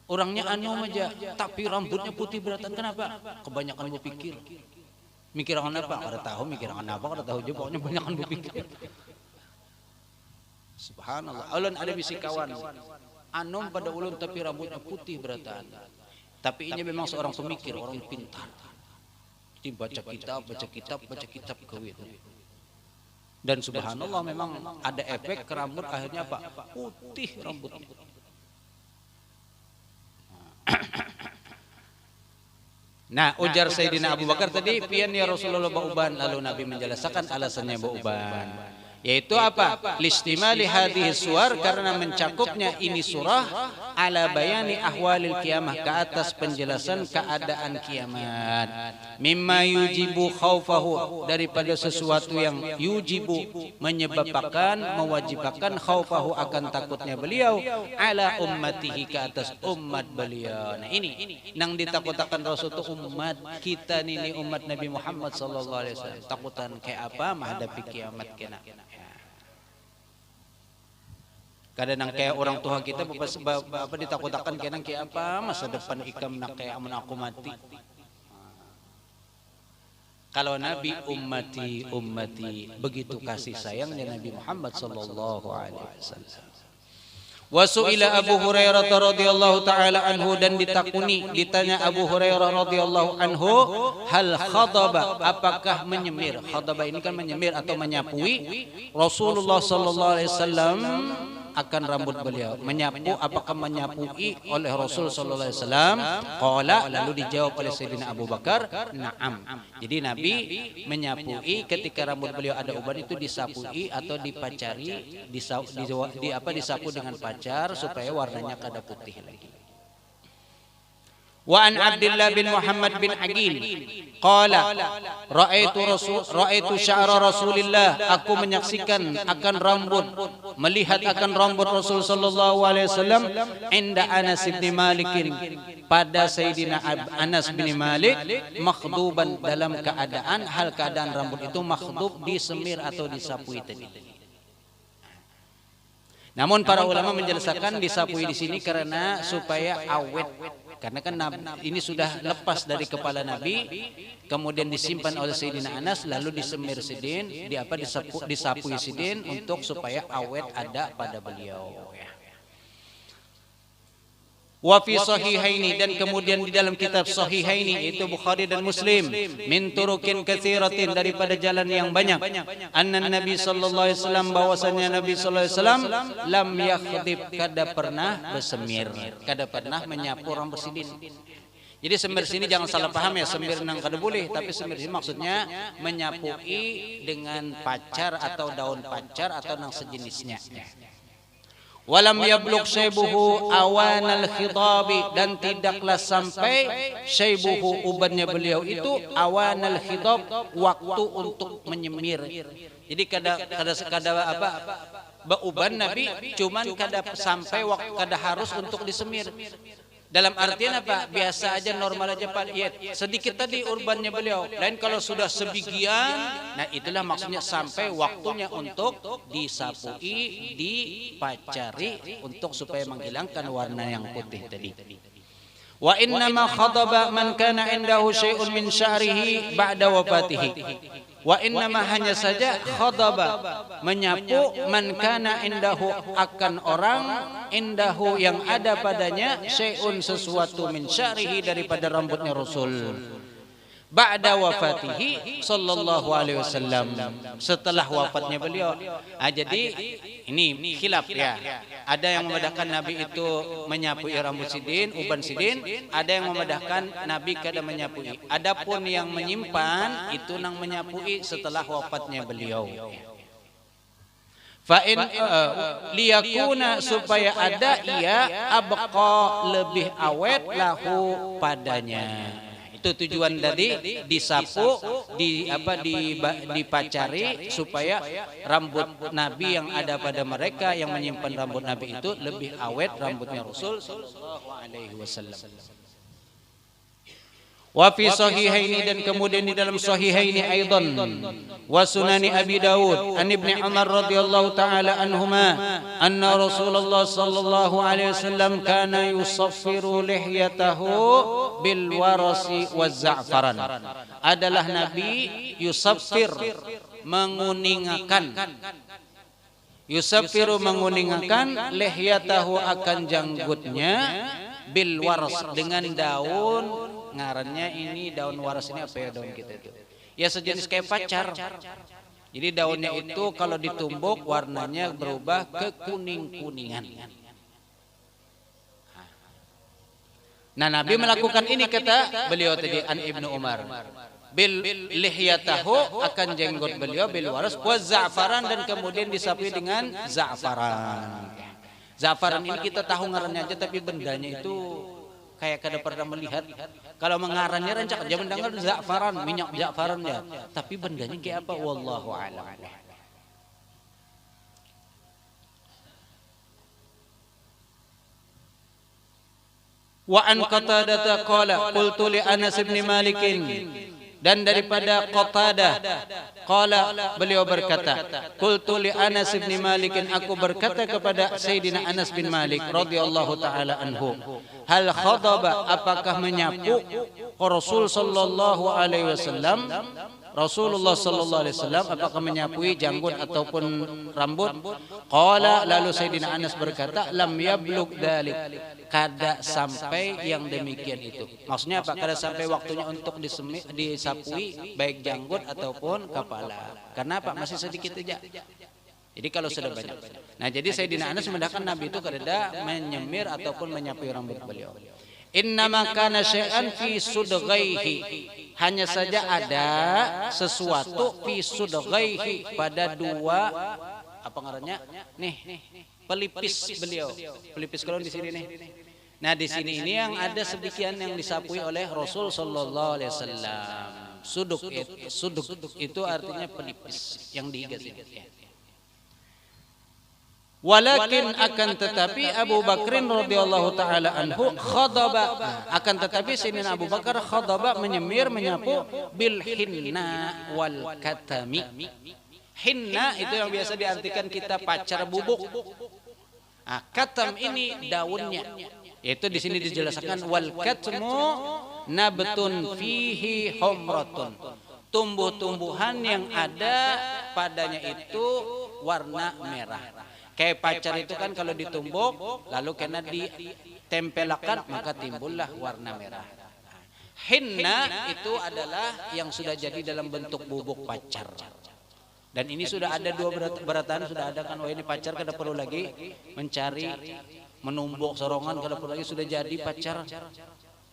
Orangnya aja, tapi rambutnya putih beratan. Kenapa? Kebanyakan berpikir. Mikirkan apa? Kada tahu mikirkan apa, kada tahu juga, pokoknya kebanyakan berpikir. Subhanallah. Ulun ada bisi kawan anom pada ulun tapi rambutnya putih beratan. Tapi ini memang seorang pemikir, orang pintar. Baca kitab kewit. Dan subhanallah memang ada efek ke rambut, akhirnya apa? Putih rambutnya. Nah, ujar Sayyidina Abu Bakar tadi, pian ya Rasulullah bauban, lalu Nabi menjelaskan alasannya bauban. Yaitu apa? Listimali hadhihi suwar, karena mencakupnya ini surah ala bayani ahwalil kiamah, ke atas penjelasan keadaan kiamat. Mimma yujibu khaufahu, daripada sesuatu yang yujibu menyebabkan, mewajibkan khaufahu akan takutnya beliau, ala ummatihi, ke atas umat beliau. Nah ini nang ditakutakan Rasul itu umat kita ini, umat Nabi Muhammad sallallahu alaihi wasallam. Takutan kayak apa menghadapi kiamat kena. Kadang kayak orang tua kita apa ditakutakan kadang kayak apa masa depan ikam nak kayak amun aku mati. Kalau Nabi ummati ummati, begitu kasih sayangnya Nabi Muhammad sallallahu alaihi wasallam. Wasu'ila Abu Hurairah radhiyallahu taala anhu, dan ditanya Abu Hurairah radhiyallahu anhu, hal khadaba, apakah menyemir? Khadaba ini kan menyemir atau menyapui Rasulullah sallallahu alaihi wasallam akan rambut beliau. Menyapu, apakah menyapui oleh Rasul sallallahu alaihi wasallam? Qala, lalu dijawab oleh Sayyidina Abu Bakar, na'am. Jadi Nabi menyapui ketika rambut beliau ada uban itu disapui atau dipacari, disapu dengan pacar supaya warnanya kada putih lagi. Wa an Abdullah bin Muhammad bin Aqil qala ra'aitu sya'ra Rasulillah, aku menyaksikan akan rambut, melihat akan rambut Rasul sallallahu alaihi wasallam inda Anas bin Malik, pada Sayyidina Anas bin Malik, makhduban, dalam keadaan rambut itu makhdub, disemir atau disapui tadi. Namun para ulama menjelaskan disapui di sini karena supaya awet. Karena kan ini sudah lepas dari kepala Nabi, kemudian disimpan oleh Sayyidina Anas, lalu disemir sidin, disapui sidin untuk supaya awet ada pada beliau. Wa fi sahihaini, dan kemudian di dalam kitab sahihaini itu Bukhari dan Muslim, min turukin katsiratin, daripada jalan yang banyak, anna Nabi sallallahu alaihi wasallam, bahwasanya Nabi sallallahu alaihi wasallam lam yakhdib, kada pernah bersemir, kada pernah menyapu rambut sidin. Jadi semir sini jangan salah paham ya, semir nang kada boleh, tapi semir sini maksudnya menyapui dengan pacar atau daun pacar atau nang sejenisnya. Walam yablugh syaibuhu awanal khidabi, dan tidaklah sampai syaibuhu, ubannya beliau itu, awanal khidab, waktu untuk menyemir. Jadi kada apa bauban Nabi, cuman kada sampai waktu, kada harus untuk disemir. Dalam artian apa? Biasa aja, normal aja Pak. Ya, sedikit tadi urbannya beliau. Dan kalau sudah sebagian, nah itulah maksudnya sampai waktunya untuk disapui, dipacari, untuk supaya menghilangkan warna yang putih tadi. Wa inna ma khadaba man kana indahu syai'un min sya'rihi ba'da wafatihi. Wa inna ma, hanya saja, khadaba, menyapu, man kana indahu, akan orang, indahu, yang ada padanya, syai'un, sesuatu, min sya'rihi, daripada rambutnya Rasul, ba'da wafatihi sallallahu alaihi wasallam, setelah wafatnya beliau. Jadi ini khilaf ya. Ada yang memedahkan Nabi itu menyapui rambut sidin, uban sidin, ada yang memedahkan Nabi kada menyapui. Adapun yang menyimpan itu nang menyapui setelah wafatnya beliau. Fa'in liyakuna, supaya ada ia abqa, lebih awet, lahu, padanya. Itu tujuan dari disapu, dipacari, supaya rambut Nabi yang ada pada mereka yang menyimpan rambut Nabi itu lebih awet rambutnya Rasul sallallahu alaihi wasallam. Wa fi sahihaini, dan kemudian di dalam sahihaini aidan, wa sunani Abi Dawud an Ibnu Umar radhiyallahu taala anhuma, anna Rasulullah sallallahu alaihi wasallam kana yusaffiru lihyatahu bil warasi waz za'faran. Adalah Nabi yusaffir, menguningakan, yusaffiru, menguningakan, lihyatahu, akan janggutnya, bil waras, dengan daun, ngarannya ini daun waras, ini apa ya daun kita itu? Ya sejenis kayak pacar. Jadi daunnya itu kalau ditumbuk warnanya berubah ke kuning-kuningan. Nah, Nabi melakukan ini kata beliau tadi an Ibnu Umar. Bil lihyatahu akan jenggot beliau bil waras wa za'faran dan kemudian disapi dengan za'faran. Za'faran ini kita tahu ngarannya aja tapi bendanya itu kayak kada pernah melihat. Kalau mengarannya rancak aja mendengar za'faran, minyak za'faran ya. Tapi bendanya kayak apa wallahu a'lam. Wa an Qatadah qala qultu li Anas bin Malik, dan daripada Qatadah qala beliau berkata qultu li Anas bin Malik, aku berkata kepada Sayyidina Anas bin Malik radhiyallahu taala anhu, hal khadaba, apakah menyapu Rasul sallallahu alaihi wasallam, Rasulullah sallallahu alaihi wasallam apakah menyapui janggut ataupun rambut? Qala, lalu Sayyidina Anas berkata, lam yablug dalik, kada sampai yang demikian itu. Maksudnya apa? Kada sampai waktunya untuk disapui baik janggut ataupun kepala. Karena apa? Masih sedikit aja. Jadi kalau sudah banyak. Nah, jadi Sayyidina Anas membedakan Nabi itu kada menyemir ataupun menyapui rambut beliau. Innama kana syai'an fi sudghaihi, hanya saja ada sesuatu fi sudghaihi, pada dua apa ngarannya nih pelipis beliau, pelipis kalau di sini nih. Nah, di sini ini yang ada sedemikian yang disapui oleh Rasul sallallahu alaihi wasallam. Suduk itu artinya pelipis yang diikat-ikat ya. Walakin akan tetapi Abu Bakrin radhiyallahu taala anhu khadaba, akan tetapi Sayyidina Abu Bakar khadaba menyemir menyapu bil hinna wal katami. Hinna itu yang biasa diartikan kita pacar bubuk. Ah, katam ini daunnya. Yaitu di sini dijelaskan wal katmu nabtun fihi humratun. Tumbuh-tumbuhan yang ada padanya itu warna merah. Kayak pacar itu kan kalau ditumbuk lalu kena ditempelkan maka timbullah warna merah. Hinna itu adalah yang sudah jadi dalam bentuk bubuk pacar. Dan ini sudah ada dua berataan sudah ada kan, wah ini pacar kada perlu lagi mencari menumbuk sorongan, kada perlu lagi, sudah jadi pacar.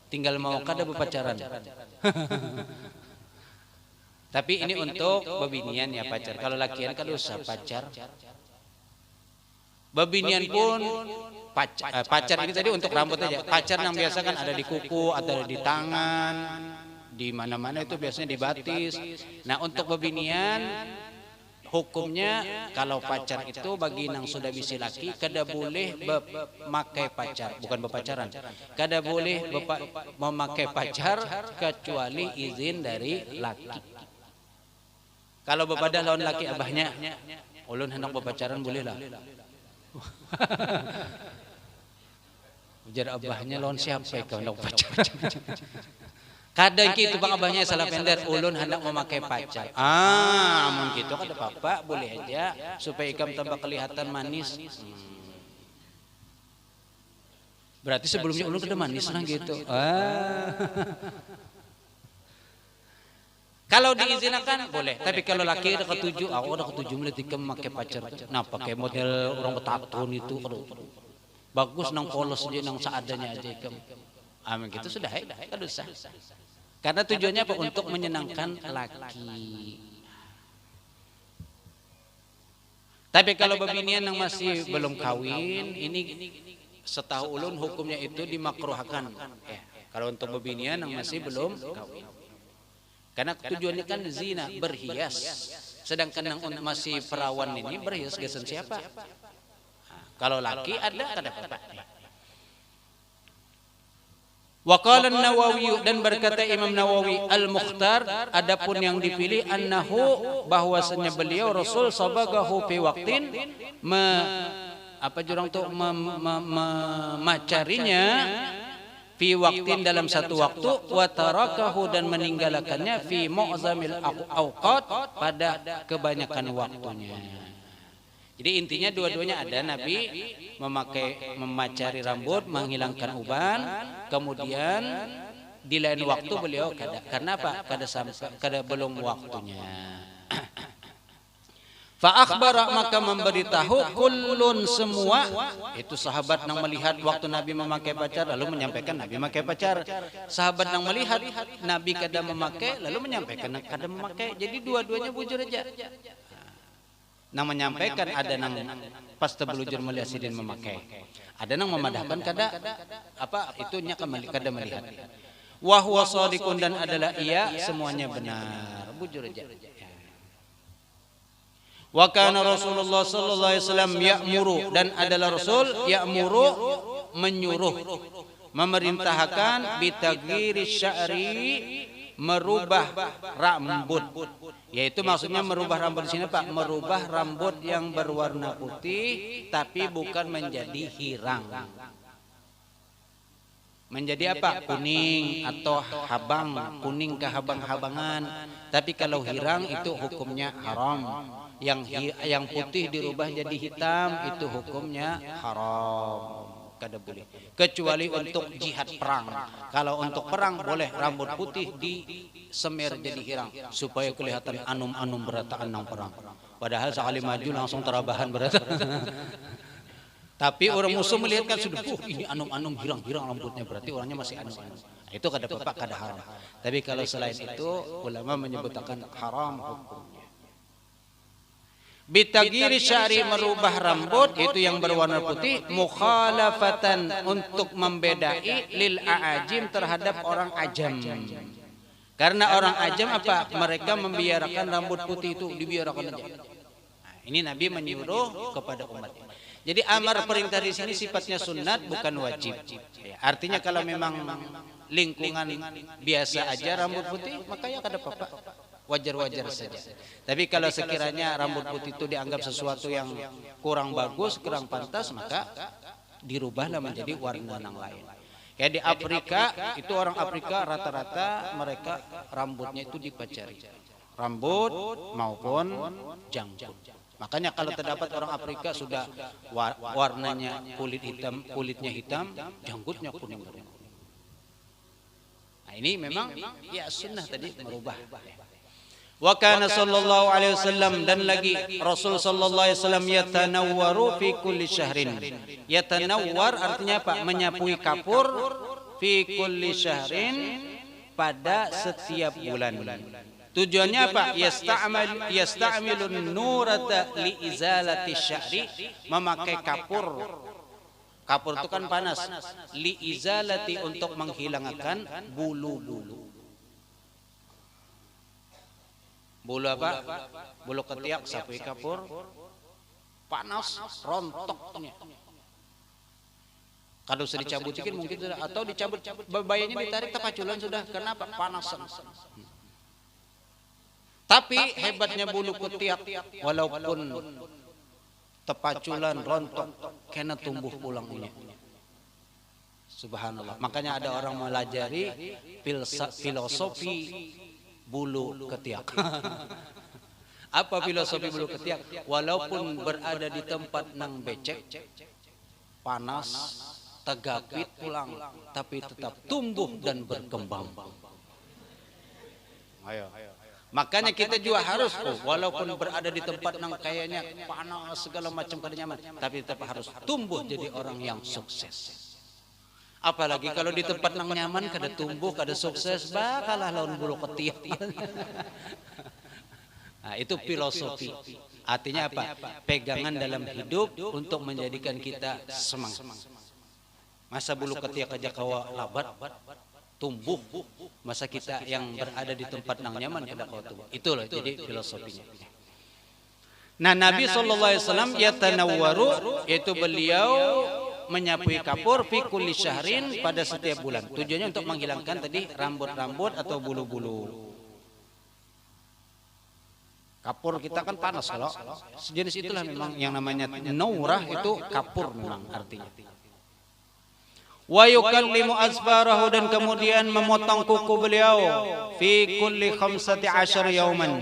Tinggal mau kada berpacaran. Tapi ini untuk bebinian ya pacar. Kalau lakian kada usah pacar. Bebinian pun pacar ini tadi untuk rambut aja. Pacar yang biasa kan ada di kuku atau di tangan, di mana-mana itu biasanya di batis. Nah, untuk bebinian hukumnya kalau pacar itu bagi nang sudah bisi laki kada boleh memakai pacar, bukan berpacaran. Kada boleh memakai pacar kecuali izin dari laki. Kalau bepada lawan laki abahnya, ulun hendak berpacaran boleh lah. Ujar abahnya lawan siapa kau hendak pacaran. Kadang gitu bang abahnya salah pender, ulun hendak memakai pacar. Amun gitu kada apa-apa, boleh aja supaya ikam tambah kelihatan manis. Berarti sebelumnya ulun kada manis nah gitu. Kalau diizinkan boleh, tapi kalau laki ada ketujuh, aku ada ketujuh melihat ikam memakai pacar. Nah, pakai model orang betatun itu, bagus nang polos aja, nang seadanya aja ikam. Amin gitu sudah, kan usah. Karena tujuannya apa? Untuk menyenangkan laki. Tapi kalau bebinian yang masih belum kawin, ini setahu ulun hukumnya itu dimakruhkan. Kalau untuk bebinian yang masih belum kawin. Karena tujuannya kan zina, berhias. Sedangkan yang masih perawan ini berhias gesen siapa? Kalau laki ada kada apa-apa. Wa qala an-Nawawi, dan berkata Imam Nawawi al-Mukhtar, adapun yang dipilih annahu bahwasanya beliau Rasul sabagahu fi waqtin memacarinya fi waktin dalam satu waktu, wa tarakahu dan meninggalkannya fi mu'zamil awqat pada kebanyakan waktunya. Jadi intinya dua-duanya ada, Nabi memacari rambut, menghilangkan uban, kemudian di lain waktu beliau kada. Karena apa? Kada belum waktunya. Fa akhbara, maka memberitahu kullun semua, itu sahabat yang melihat waktu Nabi memakai pacar lalu menyampaikan Nabi memakai pacar, sahabat yang melihat Nabi kada memakai lalu menyampaikan kada memakai, jadi dua-duanya bujur aja. Nang menyampaikan ada nang pas terbelujur melihat sidin memakai, ada nang memadahkan kada apa itunya kada melihat. Wa huwa shadiqun, dan adalah ia semuanya benar, bujur aja. Wa kana Rasulullah sallallahu alaihi wasallam ya'muru, dan adalah Rasul ya'muru menyuruh, memerintahkan bitaghyiri sya'ri, merubah rambut. Yaitu maksudnya merubah rambut di sini Pak, merubah rambut yang berwarna putih tapi bukan menjadi hirang. Menjadi apa? Kuning atau habang, kuning kehabang-habangan. Tapi kalau hirang itu hukumnya haram. Yang putih dirubah jadi hitam itu hukumnya haram. Kada boleh. Kecuali untuk jihad perang. Kalau untuk perang boleh rambut putih disemir jadi hirang supaya kelihatan anum-anum berataan nang perang. Padahal sekali maju langsung terabahan berat. Tapi orang musuh melihat kan sudah, ini anum-anum hirang-hirang rambutnya, berarti orangnya masih anum-anum. Itu kada apa-apa, kada haram. Tapi kalau selain itu ulama menyebutkan haram hukumnya. Bitaghyiri sya'ri, merubah rambut itu yang berwarna putih, mukhalafatan, untuk membedai lil a'ajim, terhadap orang ajam. Karena orang ajam apa? Mereka membiarkan rambut putih itu dibiarkan aja. Nah, ini Nabi menyuruh kepada umatnya. Jadi amar perintah di sini sifatnya sunat bukan wajib. Artinya kalau memang lingkungan biasa aja rambut putih, maka ya kada apa-apa. Wajar-wajar saja. Tapi kalau sekiranya rambut putih itu dianggap sesuatu yang kurang bagus, kurang pantas, maka dirubahlah menjadi warna yang lain. Kayak di Afrika, itu orang Afrika rata-rata mereka rambutnya itu dipacari. Rambut maupun janggut. Makanya kalau terdapat orang Afrika sudah warnanya kulitnya hitam, janggutnya kuning. Nah, ini memang ya sunnah tadi merubah. Wa kana sallallahu alaihi wasallam, dan lagi Rasul sallallahu alaihi wasallam yatanawwaru fi kulli syahrin. Yatanawwar artinya apa? Menyapui kapur fi kulli syahrin, pada setiap bulan. Tujuannya apa? Yasta'milun nurata li izalati sya'ri, memakai kapur. Kapur itu kan panas. Li izalati, untuk menghilangkan bulu-bulu. Bulu apa? Bulu ketiak, sapui kapur. Panas, rontoknya. Kalau sudah dicabut dikit mungkin sudah, atau dicabut bebayanya ditarik tapaculan sudah. Kenapa? Panasan. Tapi hebatnya bulu ketiak, walaupun tepaculan rontok, kena tumbuh pulangnya. Subhanallah. Makanya ada orang melajari filosofi bulu ketiak. Apa filosofi bulu ketiak? Walaupun berada di tempat nang becek, panas, tegapit pulang, tapi tetap tumbuh dan berkembang. Ayo. Makanya kita juga harus, walaupun berada di tempat yang kayaknya panas segala macam kada nyaman, tapi tetap harus tumbuh jadi orang yang sukses. Apalagi kalau di tempat yang nyaman kada tumbuh, kada sukses, bakalah lawan bulu ketiak. Nah, itu filosofi. Artinya apa? Pegangan dalam hidup untuk menjadikan kita semangat. Masa bulu ketiak aja kawa labat tumbuh, masa kita yang berada di tempat yang nyaman kada kau tumbuh. Itu loh jadi filosofinya. Nah, Nabi SAW yatanawwaru, yaitu beliau menyapui kapur fi kulli syahrin, pada setiap bulan. Tujuannya untuk menghilangkan tadi rambut-rambut atau bulu-bulu. Kapur kita kan panas, kalau sejenis itulah memang yang namanya naurah, itu kapur memang artinya. Wa yukallimu asfarahu, dan kemudian memotong kuku beliau fi kulli 15 yauman,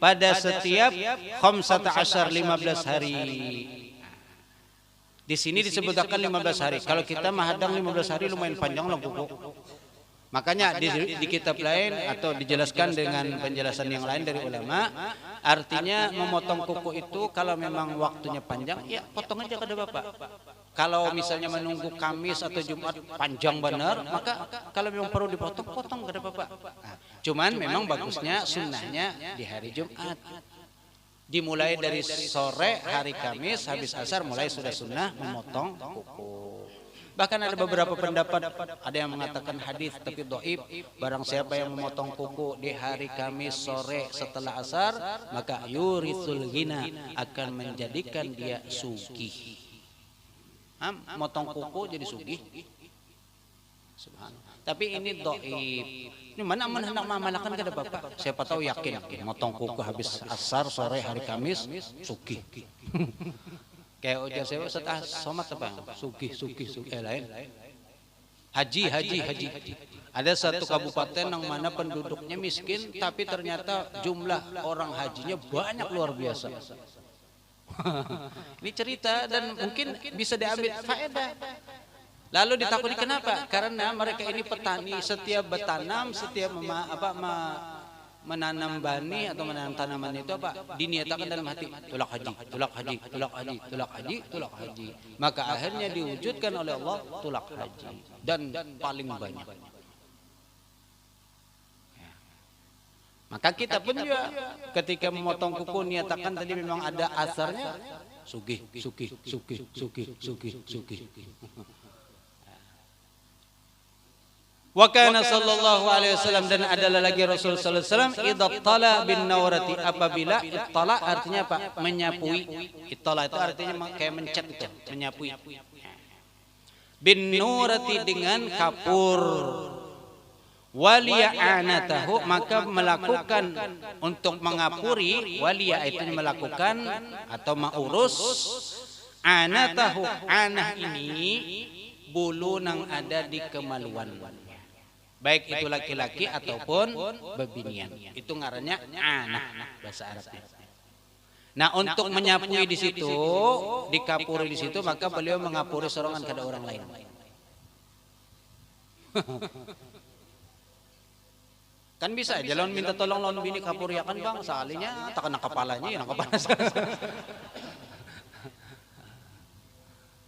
pada setiap 15 hari. Di sini disebutkan 15 hari. Kalau kita menghadang 15 hari lumayan panjang lah kuku. Makanya di kitab lain atau dijelaskan dengan penjelasan yang lain dari ulama, artinya memotong kuku itu kalau memang waktunya panjang, ya potong aja kada Bapak. Kalau misalnya menunggu Kamis atau Jumat panjang benar, maka kalau memang perlu dipotong, potong kada Bapak. Nah, cuman memang bagusnya sunnahnya di hari Jumat. Dimulai dari sore hari Kamis, habis asar mulai sudah sunnah memotong kuku. Bahkan ada beberapa pendapat, ada yang mengatakan hadis tapi dhaif, barang siapa yang memotong kuku di hari Kamis sore setelah asar, maka yurisul ghina, akan menjadikan dia sugih. Motong kuku jadi sugih. Subhanallah. Tapi ini dhaif. Ini mana hendak mengamalkan kada Bapak? Siapa tahu yakin motong kuku habis asar sore hari Kamis sugih. Kayak ujar saya setelah somat apa? Sugih lain. Haji. Ada satu kabupaten yang mana penduduknya miskin, tapi ternyata jumlah orang hajinya banyak luar biasa. Ini cerita dan mungkin bisa diambil faedah. Lalu ditakuni kenapa? Karena mereka ini petani, setiap bertanam, setiap menanam bani atau menanam tanaman itu diniatakan dalam hati tulak haji. Maka akhirnya diwujudkan oleh Allah tulak haji dan paling banyak. Maka kita pun juga ketika memotong kuku niatakan tadi memang ada asarnya sugih. Wa kana sallallahu alaihi wasallam, dan adalah lagi Rasul sallallahu alaihi wasallam idza tala bin nawrati, apabila ittala artinya apa? Menyapui. Ittala itu artinya kayak mencet itu, menyapui. Bin nurati dengan kapur. Waliya anatahu, maka melakukan untuk mengapuri, waliya itu melakukan atau mengurus anatahu, anah ini bulu nang ada di kemaluan. Baik itu laki-laki ataupun bebinian. Itu ngarannya anah bahasa Arabnya. Nah, untuk menyapui di situ, dikapuri di situ, maka beliau mengapuri sorongan kepada orang lain. Kan bisa jalan minta tolong lawan bini kapuri kan Bang, salinya tak kena kepalanya ya kepala.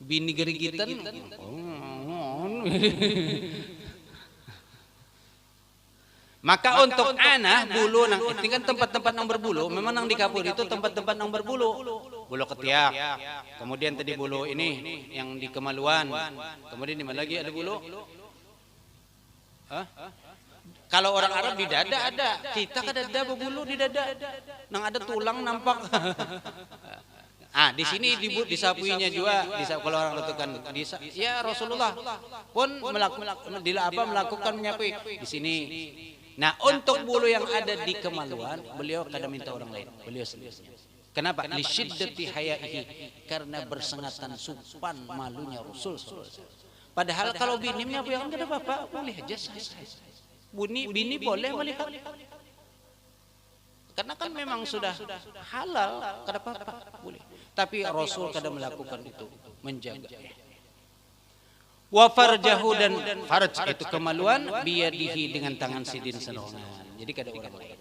Bini gerigitan. Maka untuk anah bulu nang itu kan tempat-tempat yang berbulu, memang nang dikapur itu tempat-tempat yang berbulu. Bulu ketiak, kemudian tadi bulu ini yang di kemaluan, kemudian di mana lagi ada bulu? Kalau orang Arab di dada ada, kita kan ada berbulu di dada, nang ada tulang nampak. Di sini disapuinya juga, kalau orang letukan, ya Rasulullah pun melakukan menyapui di sini. Nah, untuk bulu yang ada di kemaluan, beliau kadang minta orang lain, beliau sendiri. Kenapa? Li syiddati hayaihi, karena bersengatan sopan malunya Rasul. Padahal kalau bini menyapu yang kada apa-apa, boleh aja bini boleh melihat. Karena kan memang sudah halal, kada apa-apa, boleh. Tapi Rasul kadang melakukan itu, menjaga. Wa farjahu, dan farj itu kemaluan, biyadihi dengan tangan sidin serongan. Jadi kada orang lain.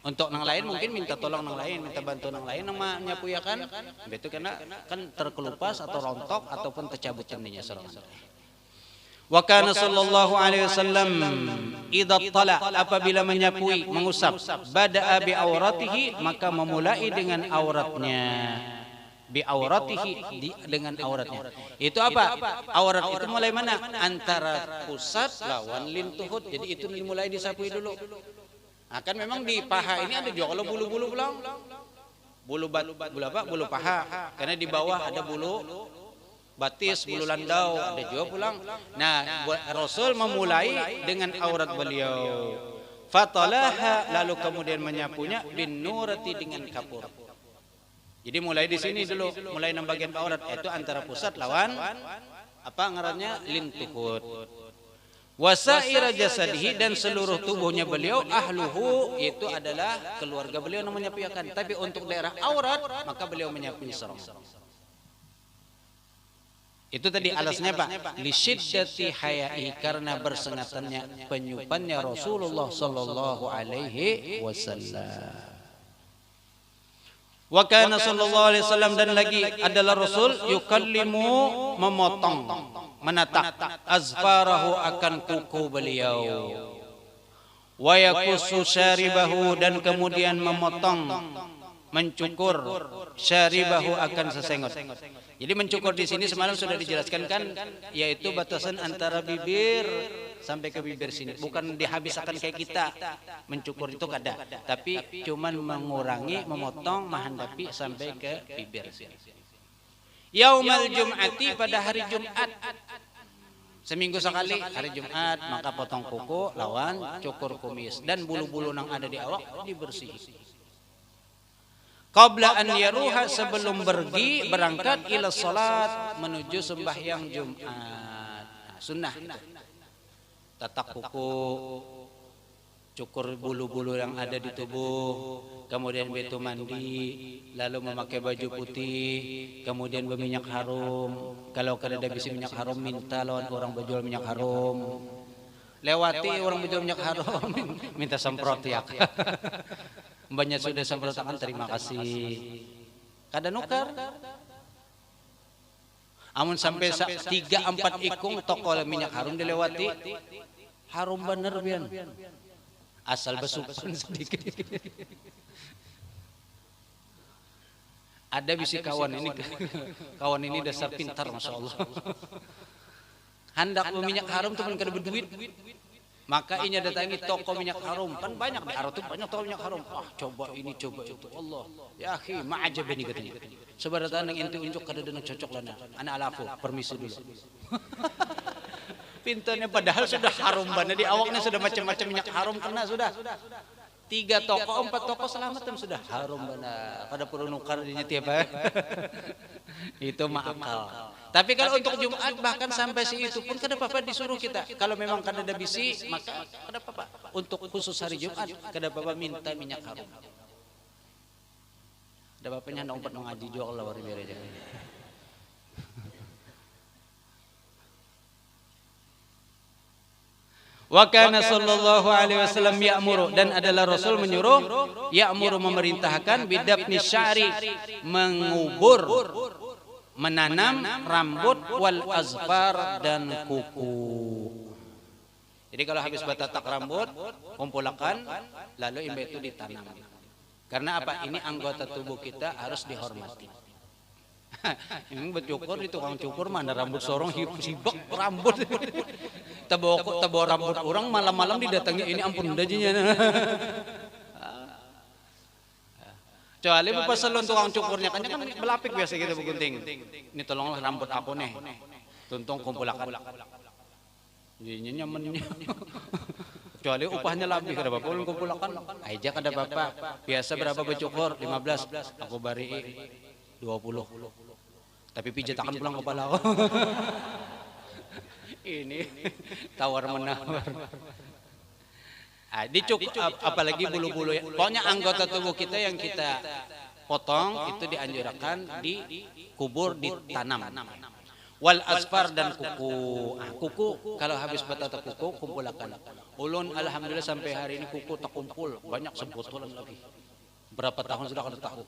Untuk nang lain mungkin minta tolong nang lain, minta bantu nang lain, nang menyapuyakan, itu karena kan terkelupas atau rontok ataupun tercabut cendinya serongan. Wa kana sallallahu alaihi wasallam idza tala, apabila menyapui, mengusap, bada'a bi auratihi, maka memulai dengan auratnya. Bi auratihi, dengan auratnya. Itu apa? Aurat itu mulai mana? Antara pusat lawan lintuhut. Jadi itu dimulai disapui dulu. Akan memang di paha ini ada juga kalau bulu-bulu pulang. Bulu apa? Bulu paha. Karena di bawah ada bulu batis, bulu landau, ada juga pulang. Nah, Rasul memulai dengan aurat beliau. Fatalaha, lalu kemudian menyapunya bin nurati, dengan kapur. Jadi mulai di sini dulu, mulai nang bagian aurat, itu antara pusat lawan apa ngarannya lintuhut. Wasaira jasadihi, dan seluruh tubuhnya beliau, ahluhu, itu adalah keluarga beliau yang menyapuikan. Tapi untuk daerah aurat, maka beliau menyapui serong. Itu tadi alasnya Pak, li syiddati haya'i, karena bersengatannya penyupannya Rasulullah sallallahu alaihi wasallam. Wa kana sallallahu alaihi wasallam, dan lagi adalah Rasul yukallimu, memotong, menatak azfarahu, akan kuku beliau. Wa yakussu syaribahu, dan kemudian memotong, mencukur syaribahu, akan sesengot. Jadi mencukur di sini semalam sudah dijelaskan kan, yaitu batasan antara bibir sampai ke bibir sini, bukan dihabiskan kayak kita mencukur itu kada, tapi cuman mengurangi, memotong, menghendapi sampai ke bibir sini. Yaumal Jum'ati, pada hari Jumat, seminggu sekali hari Jumat, maka potong kuku lawan cukur kumis, dan bulu-bulu yang ada di awak dibersihi. Qabla an yaruha, sebelum berangkat ila salat, menuju sembahyang Jumat. Sunnah tatak kuku, cukur bulu-bulu yang ada di tubuh, kemudian betu mandi, lalu memakai baju putih, kemudian berminyak harum. Kalau kada bisa minyak harum, minta lawan orang berjual minyak harum. Lewati orang berjual minyak harum, minta semprot ya. Banyak sudah semprotakan, terima kasih. Kada nukar. Amun sampai 3-4 ikung toko minyak harum dilewati, harum bener bian. Asal besupan sedikit. Ada bisi kawan ini dasar pintar, masya Allah. Hendak minyak harum tuh kada berduit. Maka ini datangi toko minyak harum, kan banyak di Arab tuh banyak toko minyak harum. Coba ini, coba itu. Allah, ya akhi, ma'ajabani katanya. Sebaratan yang inti unjuk kada denang cocok lana. Ana alafu, permisi dulu. Pintarnya padahal sudah harum banget di awaknya, sudah macam-macam minyak harum kena sudah. 3 toko, 4 toko selamatan sudah harum banget. Pada perlu nukar dinya tiap hari. Itu ma'akal. Tapi kalau untuk Jumat bahkan sampai itu pun kada apa-apa disuruh kita. Kalau memang kada ada bisi, maka kada apa-apa. Untuk khusus hari Jumat kada apa-apa minta minyak harum. Ada bapaknya hendak umpat mengaji juga Allah wari bereja. Wa kana sallallahu alaihi wasallam ya'muru, dan adalah Rasul menyuruh, ya'muru, memerintahkan, bidafni sya'ri, mengubur, menanam rambut, wal azfar, dan kuku. Jadi kalau habis batatak rambut, kumpulakan, lalu imbe itu ditanam. Karena apa? Ini anggota tubuh kita harus dihormati. Ini bercukur di tukang cukur, mana rambut sorong sibak rambut. Tebo rambut orang malam-malam didatangi, ini ampun dajinya. Kecuali bapak salon tukang cukurnya kan belapik biasa gitu begunting. Ini tolonglah rambut aku nih. Tuntung kumpulakan. Jadinya nyamannya. Kecuali upahnya lebih, kada bapak ulun kumpulakan. Aja kada bapak. Biasa berapa bercukur? 15. Aku bari 20. Tapi pijatakan pulang kepala aku. Ini tawar menawar. Dicukur, apalagi bulu-bulu, pokoknya anggota tubuh kita yang kita potong itu dianjurkan dikubur, ditanam. Wal asfar, dan kuku. Kuku kalau habis batatak kuku kumpulakan. Ulun alhamdulillah sampai hari ini kuku tak kumpul, banyak sebutulan lagi. Berapa tahun sudah kada tahu.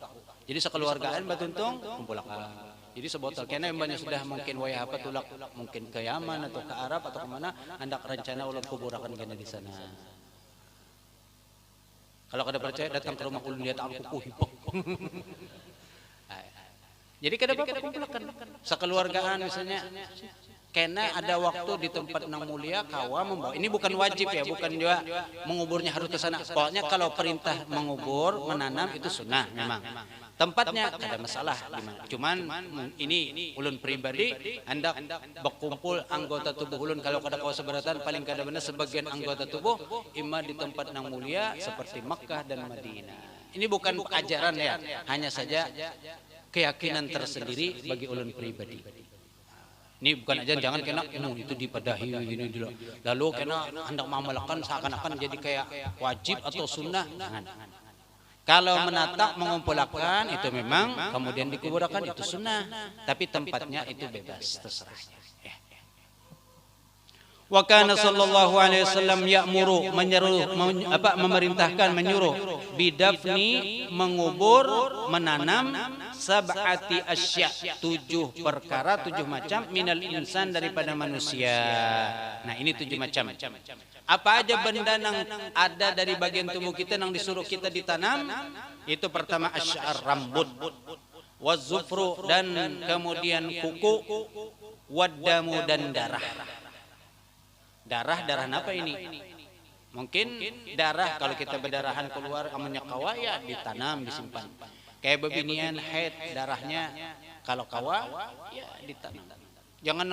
Jadi sekeluargaan batuntung kumpulakan. Jadi sebotol, karena yang banyak sudah mungkin wayah apa tulak, mungkin ke Yaman atau ke Arab atau kemana, hendak rencana ulun kuburakan kena di sana. Kalau kada percaya datang ke rumah ulun, lihat aku hipok. Jadi kada apa-apa kumpulkan sekeluargaan misalnya. Karena ada waktu di tempat yang mulia kawa membawa. Ini bukan wajib ya, bukan juga menguburnya harus ke sana. Pokoknya kalau perintah mengubur, menanam itu sunnah memang. Tempatnya ada masalah, cuman ini ulun pribadi hendak berkumpul anggota tubuh ulun, kalau kada kawa seberatan paling kada benar sebagian anggota tubuh imma di tempat yang mulia seperti Makkah dan Madinah. Ini bukan ajaran ya, hanya saja keyakinan tersendiri bagi ulun pribadi. Ini bukan aja, jangan kena itu dipadahi ini dulu. Lalu kena hendak mengamalkan seakan-akan jadi kayak wajib atau sunnah. Jangan. Kalau menata mengumpulkan itu memang kemudian dikuburkan itu sunnah, tapi tempatnya itu bebas terserah. Wa kana sallallahu alaihi wasallam ya'muru memerintahkan menyuruh bidafni mengubur menanam sab'ati asya 7 perkara 7 macam minal insan daripada manusia. Nah, ini 7 macam. Apa aja benda yang ada dari bagian tubuh kita yang disuruh kita ditanam? Itu pertama asy'ar rambut, wazufru dan kemudian kuku, wadamu dan darah. Darah apa ini? Mungkin darah kalau kita berdarahan keluar amannya kawa ya ditanam disimpan. Kayak bebinian haid darahnya kalau kawa ya ditanam. Jangan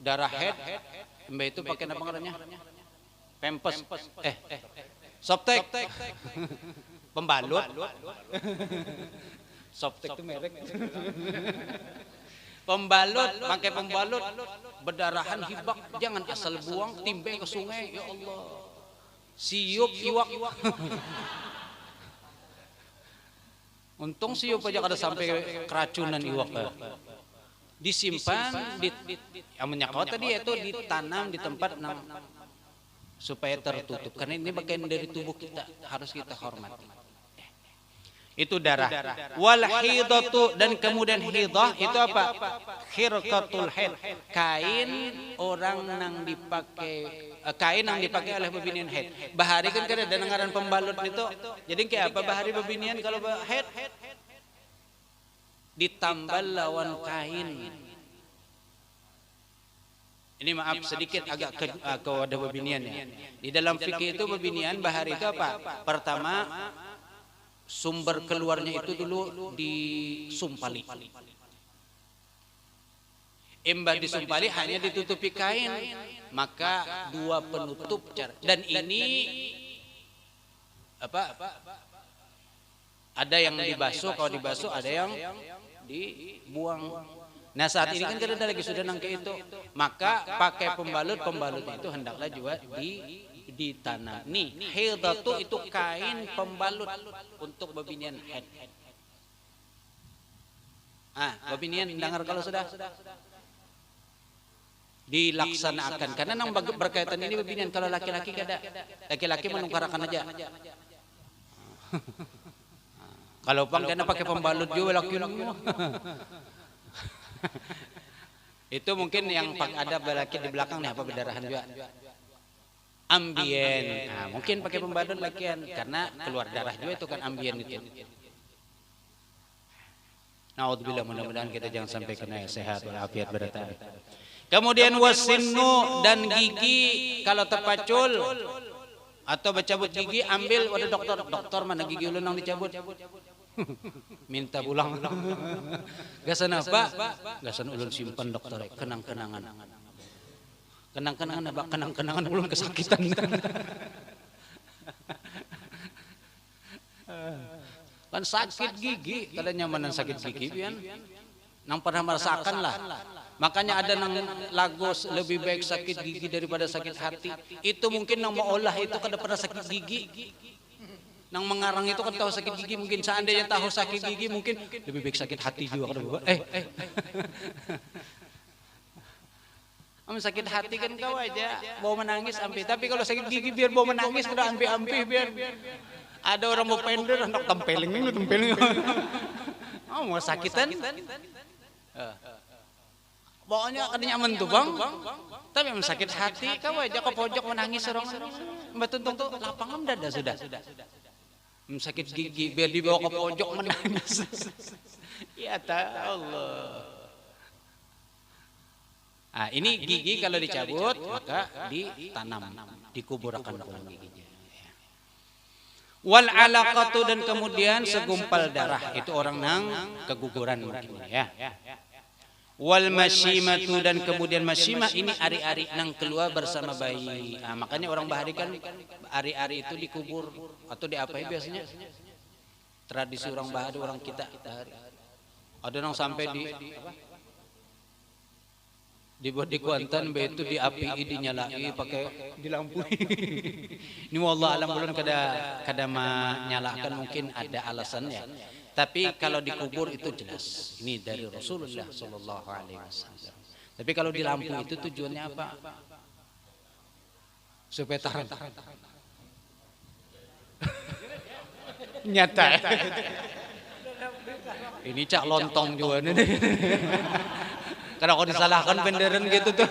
darah haid mbak itu pakai apa ngarannya? Pempes. Softek. Pembalut. Softek itu merek. Pembalut, pakai pembalut berdarahan hibak, jangan asal buang timbe ke sungai, ya Allah. Siup iwak. Untung siup aja kada sampai keracunan iwak. Disimpan di amannya kau tadi itu ditanam di tempat supaya tertutup karena ini bagian dari tubuh kita harus kita hormati. Itu darah. Wal hidatu dan kemudian hidah itu apa? Khirqatul haid. Kain orang nang dipakai kain yang dipakai oleh bebinian haid. Bahari kan kada ada ngaran pembalut itu. Jadi kayak apa bahari bebinian kalau haid? Ditambal lawan kain. Ini maaf sedikit agak ke wadah bebinian ya. Di dalam fikih itu bebinian bahari itu apa? Pertama sumber keluarnya itu dulu disumpali. Imbah disumpali hanya ditutupi kain, maka 2 penutup dan ini apa? Ada yang dibasuh, kalau dibasuh ada yang dibuang. Nah saat ini kan kita lagi sudah nangke itu, maka pakai pembalut itu hendaklah juga ditanam. Nih, hidatu itu kain pembalut untuk bebinian haid. Bebinian dengar kalau sudah dilaksanakan karena nang berkaitan ini bebinian kalau laki-laki kada. Laki-laki menungkarakan aja. Kalau pang kena pakai pembalut juga laki itu mungkin yang ada laki di belakang nih apa berdarahan juga. Ambien, mungkin pakai pembalut lakian karena keluar darah juga itu kan ambien itu. Naudzubillah, mudah-mudahan kita jangan sampai kena sehat walafiat berata. Kemudian wasinnu dan gigi kalau terpacul atau bercabut gigi ambil wadah dokter mana gigi ulun yang dicabut. Minta pulang. Gasan apa? Gasan ulun simpan dokter kenang-kenangan. Kenang-kenangan apa? Kenang-kenangan ulun kesakitan. Kan sakit gigi, kada nyamanan sakit gigi pian. Nang pernah merasakan lah. Makanya ada nang lagos lebih baik sakit gigi daripada sakit hati. Itu mungkin nang mau olah itu kada pernah sakit gigi. Nang mengarang itu kan tahu sakit gigi, mungkin seandainya tahu sakit gigi mungkin lebih baik sakit hati juga kada. Sakit hati kan kau aja mau menangis ampi, tapi kalau sakit gigi biar mau menangis udah ampi biar ada orang mau pender hendak tempeling. Mau sakitan pokoknya kada nyaman tuh bang, tapi sakit hati kau aja ke pojok menangis orang betuntung tuh lapangan dada sudah. Sakit gigi biar dibawa ke pojok menangis. Ya Allah. Ini gigi kalau dicabut maka ditanam, dikuburkan dalam giginya. Wal alaqatu dan kemudian segumpal darah itu orang nang keguguran mungkin ya. Wal masyimatu dan kemudian masyimah ini ari-ari nang keluar bersama bayi. Makanya orang bahari kan ari-ari itu dikubur atau diapain biasanya? Tradisi orang bahari orang kita. Ada nang sampai di apa? Dibuat di Kuantan itu di api dinyalai pakai dilampui. Ini wallah alam ulun kada menyalahkan, mungkin ada alasannya. Tapi kalau dikubur itu jelas ini dari Rasulullah sallallahu alaihi wasallam. Tapi kalau di lampu itu tujuannya apa? Supaya tahan. Nyata. Ini cak lontong juga nih. Karena kalau disalahkan beneran gitu tuh.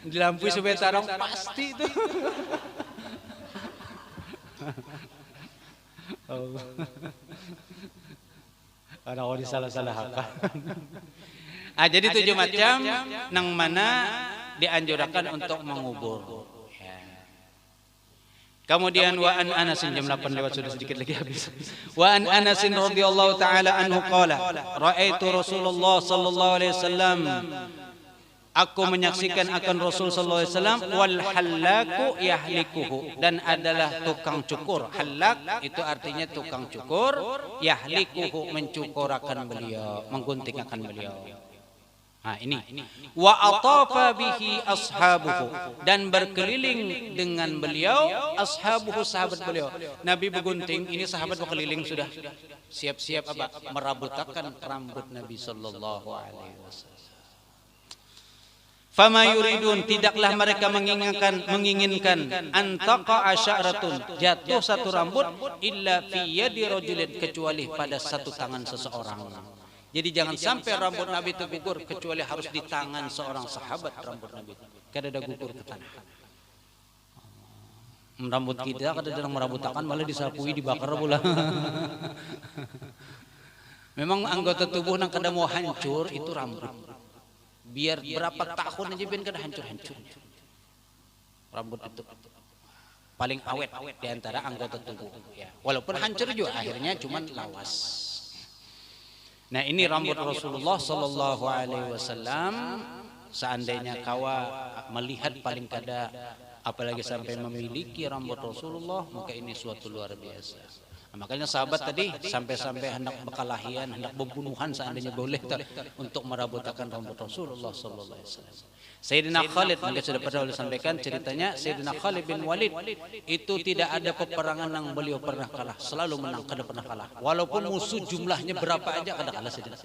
Di lampu supaya tarong pasti itu. Karena kalau disalah-salahkan. Jadi 7 macam nang mana dianjurkan untuk mengubur. Kemudian wa an Anas, jam 8 lewat sudah sedikit lagi habis. Wa an Anas radhiyallahu taala anhu qala raaitu Rasulullah sallallahu alaihi wasallam, aku menyaksikan akan Rasul sallallahu alaihi wasallam wal hallaku yahlikuhu, dan adalah tukang cukur. Hallak itu artinya tukang cukur, yahlikuhu mencukurakan beliau, menggunting akan beliau. Ini wa atafa bihi ashabuhu, dan berkeliling dengan beliau ashabuhu, sahabat beliau. Nabi bergunting, ini sahabat berkeliling sudah siap-siap apa? Merabutakan rambut Nabi sallallahu alaihi wasallam. Fama yuridun, tidaklah mereka menginginkan antaqa asy'aratun, jatuh satu rambut, illa fi yadi rajulin, kecuali pada satu tangan seseorang. Jadi jangan sampai rambut Nabi itu gugur kecuali harus di tangan seorang sahabat rambut Nabi. Kada ada gugur ke tanah. Rambut kita kada ada merabutakan, malah disapui dibakar pula. Memang anggota tubuh nang kada mau hancur itu rambut. Biar berapa tahun aja biar kada hancur-hancur. Rambut itu paling awet di antara anggota tubuh. Ya. Walaupun hancur juga akhirnya cuman lawas. Nah, ini rambut Rasulullah sallallahu alaihi wasallam. Seandainya kawa melihat paling kada, apalagi sampai memiliki rambut Rasulullah, maka ini suatu luar biasa. Makanya sahabat tadi sampai-sampai hendak berkelahian, hendak pembunuhan seandainya boleh untuk merabutakan rambut Rasulullah sallallahu alaihi wasallam. Sayyidina Khalid, maka sudah pernah sampaikan ceritanya, Sayyidina Khalid bin Walid itu tidak ada peperangan yang beliau pernah kalah, selalu menang, kada pernah kalah. Walaupun musuh jumlahnya berapa aja kada kalah Sayyidina.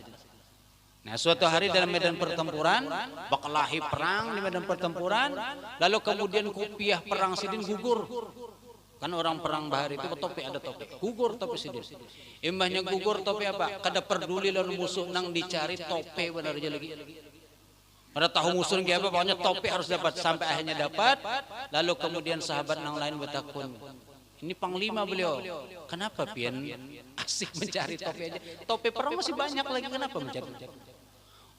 Nah, suatu hari dalam medan pertempuran, berkelahi perang di medan pertempuran, lalu kemudian kopiah perang Sidin gugur. Kan orang perang bahari itu topi, ada topi, gugur topi Sidin. Imbahnya gugur topi apa? Kada peduli lalu musuh nang dicari topi benar aja lagi. Pada tahu musuh kayak apa, pokoknya topi harus dapat, sampai akhirnya dapat. Lalu kemudian sahabat yang lain bertakun, ini panglima beliau, kenapa pian asik mencari topi aja? Topi perang masih banyak lagi, kenapa mencari?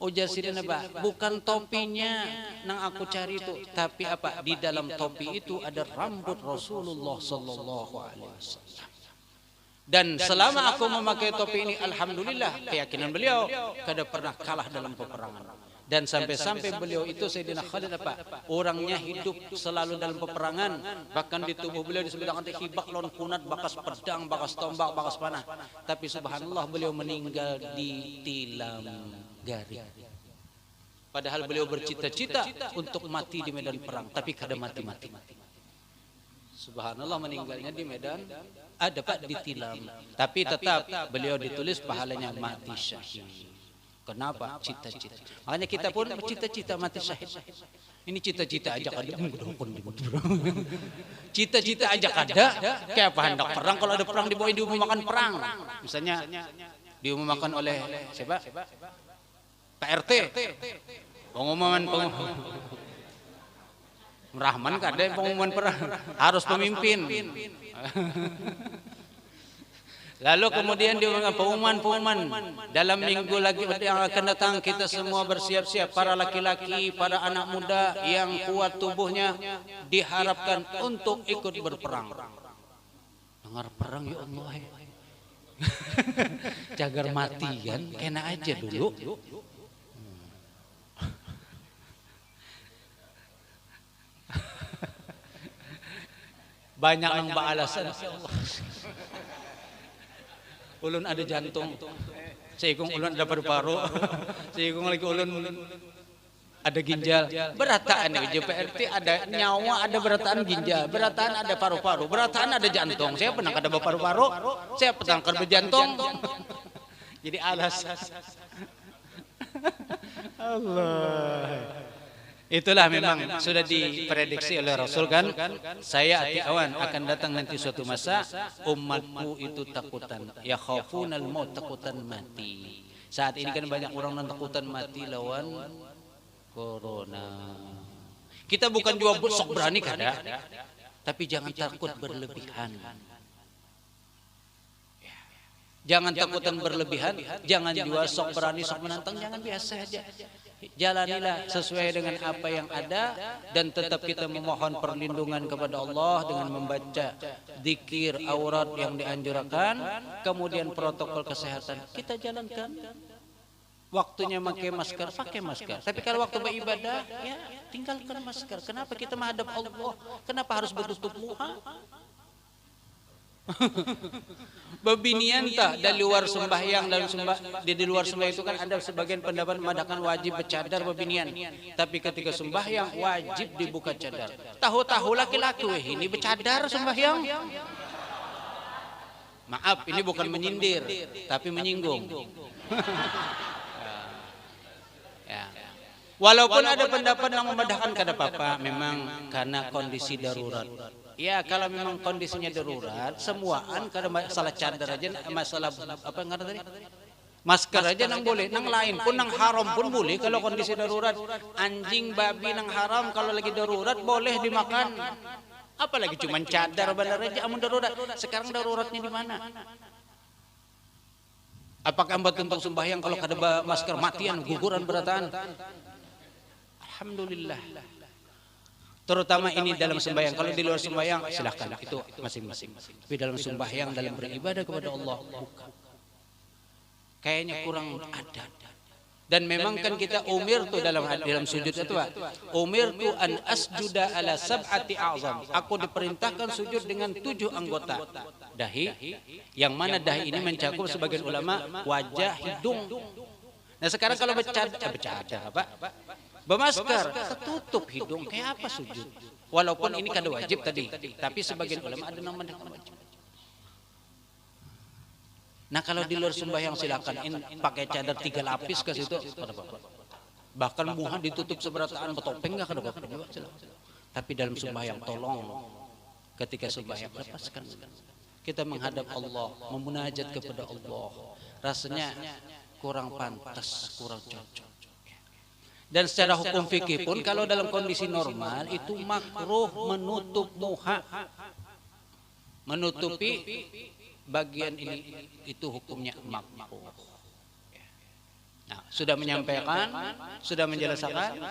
Ujar Sidin apa? Bukan topinya nang aku cari itu, tapi apa? Di dalam topi itu ada rambut Rasulullah sallallahu alaihi wasallam. Dan selama aku memakai topi ini, alhamdulillah, keyakinan beliau kada pernah kalah dalam peperangan. Dan sampai-sampai beliau itu Sayyidina Khalid apa? Orangnya hidup selalu dalam peperangan. Bahkan di tubuh beliau disebutkan hibak lon kunat, bakas pedang, bakas tombak, bakas panah. Tapi subhanallah beliau meninggal di tilam garing. Padahal beliau bercita-cita untuk mati di medan perang, tapi kada mati-mati. Subhanallah, meninggalnya di medan ada pak di tilam. Tapi tetap beliau ditulis pahalanya mati syahid. Kenapa? Cita-cita. Makanya kita pun bercita-cita mati syahid. Ini cita-cita aja kada. Cita-cita aja kada. Kayak apa hendak perang, kalau ada perang dibawain diumumkan perang. Misalnya diumumkan oleh siapa? Pak RT. Pengumuman Rahman kada pengumuman perang. Harus pemimpin. Lalu kemudian diumumkan pengumuman dalam minggu lagi yang akan datang kita semua bersiap-siap, para laki-laki, para anak muda yang kuat tubuhnya diharapkan untuk ikut berperang. Dengar perang ya Allah. Jagar mati kan, kena aja dulu. Banyak yang beralasan. Ulun ada jantung, seikung ulun ada paru-paru, seikung lagi ulun ada ginjal, berataan JPRT ada nyawa, ada berataan ginjal, berataan ada paru-paru, berataan ada jantung. Saya pernah ada paru-paru, saya pernah kerja jantung. Jadi alasan. Allah. Itulah memang sudah diprediksi oleh Rasul kan, saya ati awan akan datang nanti suatu masa umatku itu takutan, ya khaufunal maut, takutan mati. Saat ini kan banyak orang yang takutan mati lawan corona. Kita bukan juga sok berani kada, tapi jangan takut berlebihan. Jangan takutan berlebihan, jangan juga sok berani sok menantang, jangan biasa aja. Jalanilah sesuai dengan apa yang ada dan tetap kita memohon perlindungan kepada Allah dengan membaca zikir aurat yang dianjurkan, kemudian protokol kesehatan kita jalankan. Waktunya pakai masker. Tapi kalau waktu beribadah, ya tinggalkan masker. Kenapa kita menghadap Allah? Kenapa harus bertutup muka? Bebinian tak dari luar sembahyang, dalam di luar sembahyang itu kan ada sebagian pendapat mengadakan wajib bercadar bebinian, tapi ketika sembahyang wajib dibuka cadar. Tahu-tahu laki-laki ini bercadar sembahyang. Maaf, ini bukan menyindir tapi menyinggung. Ya. Walaupun ada pendapat yang membedakan kada apa-apa, memang karena kondisi darurat. Ya kalau memang kondisinya darurat, semuaan kada masalah cadar aja, masalah apa ngarep tadi? Masker aja nang boleh, nang lain pun nang haram pun boleh kalau kondisi darurat. Anjing babi nang haram kalau lagi darurat boleh dimakan. Apalagi cuma cadar benar aja amun darurat. Sekarang daruratnya di mana? Apakah mbak tentang sembahyang kalau kada masker matian guguran berataan? Alhamdulillah. Terutama ini dalam sembahyang. Kalau di luar sembahyang silahkan, itu masing-masing. Tapi dalam sembahyang, dalam beribadah kepada Allah, bukan. Kayaknya kurang ada. Dan memang kan kita umir tuh dalam sujud itu, umir tuh an asjuda ala sab'ati a'zam. Aku diperintahkan sujud dengan 7 anggota dahi, yang mana dahi ini mencakup sebagian ulama wajah, hidung. Nah sekarang kalau bercadar apa? Bermasker, tertutup hidung, kayak apa sujud? Walaupun ini kada wajib tadi, tapi sebagian ulama ada nama wajib. Nah kalau di luar sembahyang silakan pakai cadar 3 lapis ke situ, bahkan muha ditutup seberataan betopeng nggak kada apa-apa. Tapi dalam sembahyang tolong ketika sembahyang lepaskan. Kita menghadap Allah, memunajat kepada Allah, rasanya kurang pantas, kurang cocok. Dan secara hukum fikih pun kalau dalam kondisi normal itu makruh menutup muha, menutupi bagian ini, itu hukumnya makruh. Nah, sudah menyampaikan, sudah menjelaskan,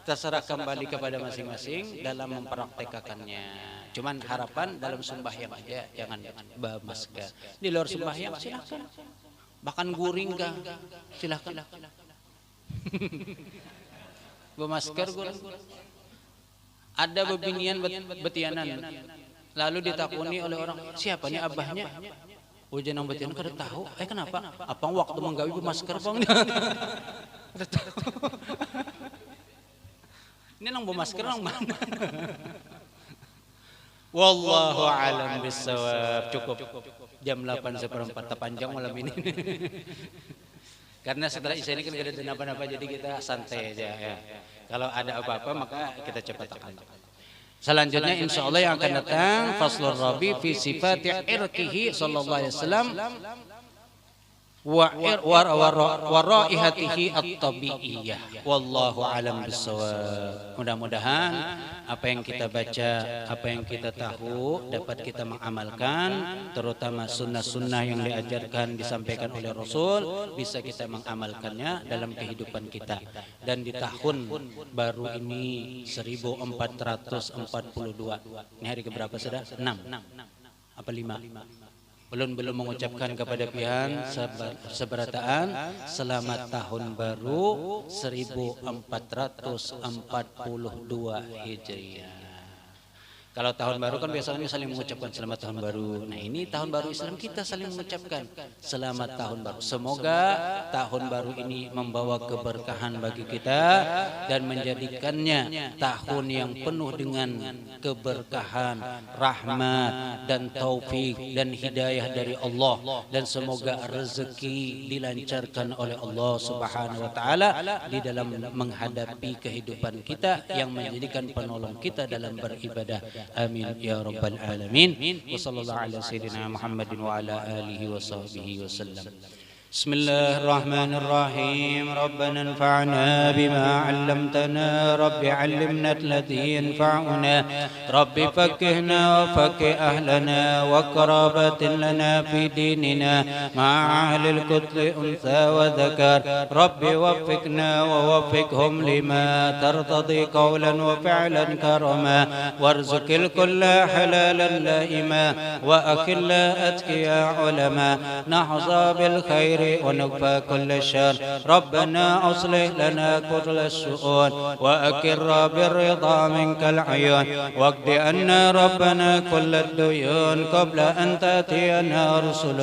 terserah kembali kepada masing-masing dalam mempraktekkannya. Cuman harapan dalam sembahyang aja jangan bermasker. Di luar sembahyang silakan. Bahkan guring kah? Silakan. Bermasker guring. Ada bebinian betianan. Lalu ditakuni oleh orang, siapa nih abahnya? Ujian yang betianan kada tahu. Kenapa? Apa waktu menggawi bermasker bang? Kada tahu. Ini nang bermasker nang mana? Wallahu a'lam bissawab. Cukup jam 8:04 terpanjang malam ini. Karena setelah isya ini kan gak ada apa-apa, jadi kita santai aja ya. Kalau ada apa-apa maka kita cepat akan. Selanjutnya insya Allah yang akan datang faslur rabi fi sifati irqihi sallallahu alaihi wasallam wa raihatihi at-tabi'iyah. Wallahu alam bissawab. Mudah-mudahan apa yang kita baca, apa yang kita tahu dapat kita mengamalkan, terutama sunnah-sunnah yang diajarkan disampaikan oleh Rasul bisa kita mengamalkannya dalam kehidupan kita. Dan di tahun baru ini 1442. Ini hari keberapa sudah? 6 apa 5? Belum mengucapkan kepada pian seberataan selamat tahun baru 1442 Hijriah. Kalau tahun baru kan biasanya saling mengucapkan selamat tahun baru. Nah ini tahun baru Islam kita saling mengucapkan selamat tahun baru. Semoga tahun baru ini membawa keberkahan bagi kita dan menjadikannya tahun yang penuh dengan keberkahan, rahmat dan taufik dan hidayah dari Allah. Dan semoga rezeki dilancarkan oleh Allah Subhanahu wa taala di dalam menghadapi kehidupan kita yang menjadikan penolong kita dalam beribadah. Amin ya rabbal alamin. Wa sallallahu ala sayyidina Muhammadin wa ala alihi wa sahbihi wa sallam. بسم الله الرحمن الرحيم ربنا انفعنا بما علمتنا رب علمنا الذي ينفعنا رب فكهنا وفكه أهلنا وقرابة لنا في ديننا مع أهل الكتل أنثى وذكر رب وفقنا ووفقهم لما ترتضي قولا وفعلا كرما وارزق الكل حلالا لائما وأكل أتقياء علما نحظى بالخير ونكفى كل شر ربنا أصلح لنا كل الشؤون وأكر بالرضا منك العيون واقض عنا ربنا كل الديون قبل أن تأتينا رسل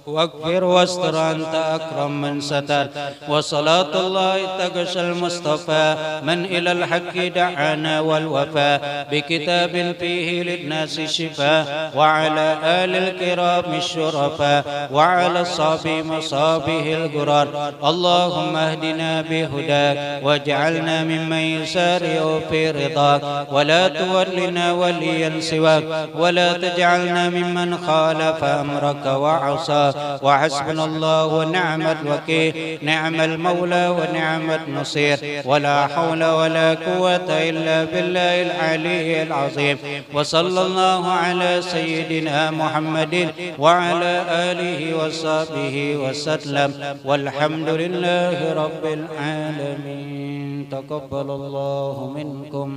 واغفر واستر أنت أكرم من ستر وصلاة الله تغشى المصطفى من إلى الحق دعانا والوفاء بكتاب فيه للناس شفاء وعلى آل الكرام الشرفاء وعلى الصحب مصابه الغرار اللهم اهدنا بهداك واجعلنا ممن يسارع في رضاك ولا تولنا وليا سواك ولا تجعلنا ممن خالف أمرك وعصاك وحسبنا الله ونعم الوكيل نعم المولى ونعم النصير ولا حول ولا قوة إلا بالله العلي العظيم وصلى الله على سيدنا محمد وعلى آله وصحبه وسلم والحمد لله رب العالمين تقبل الله منكم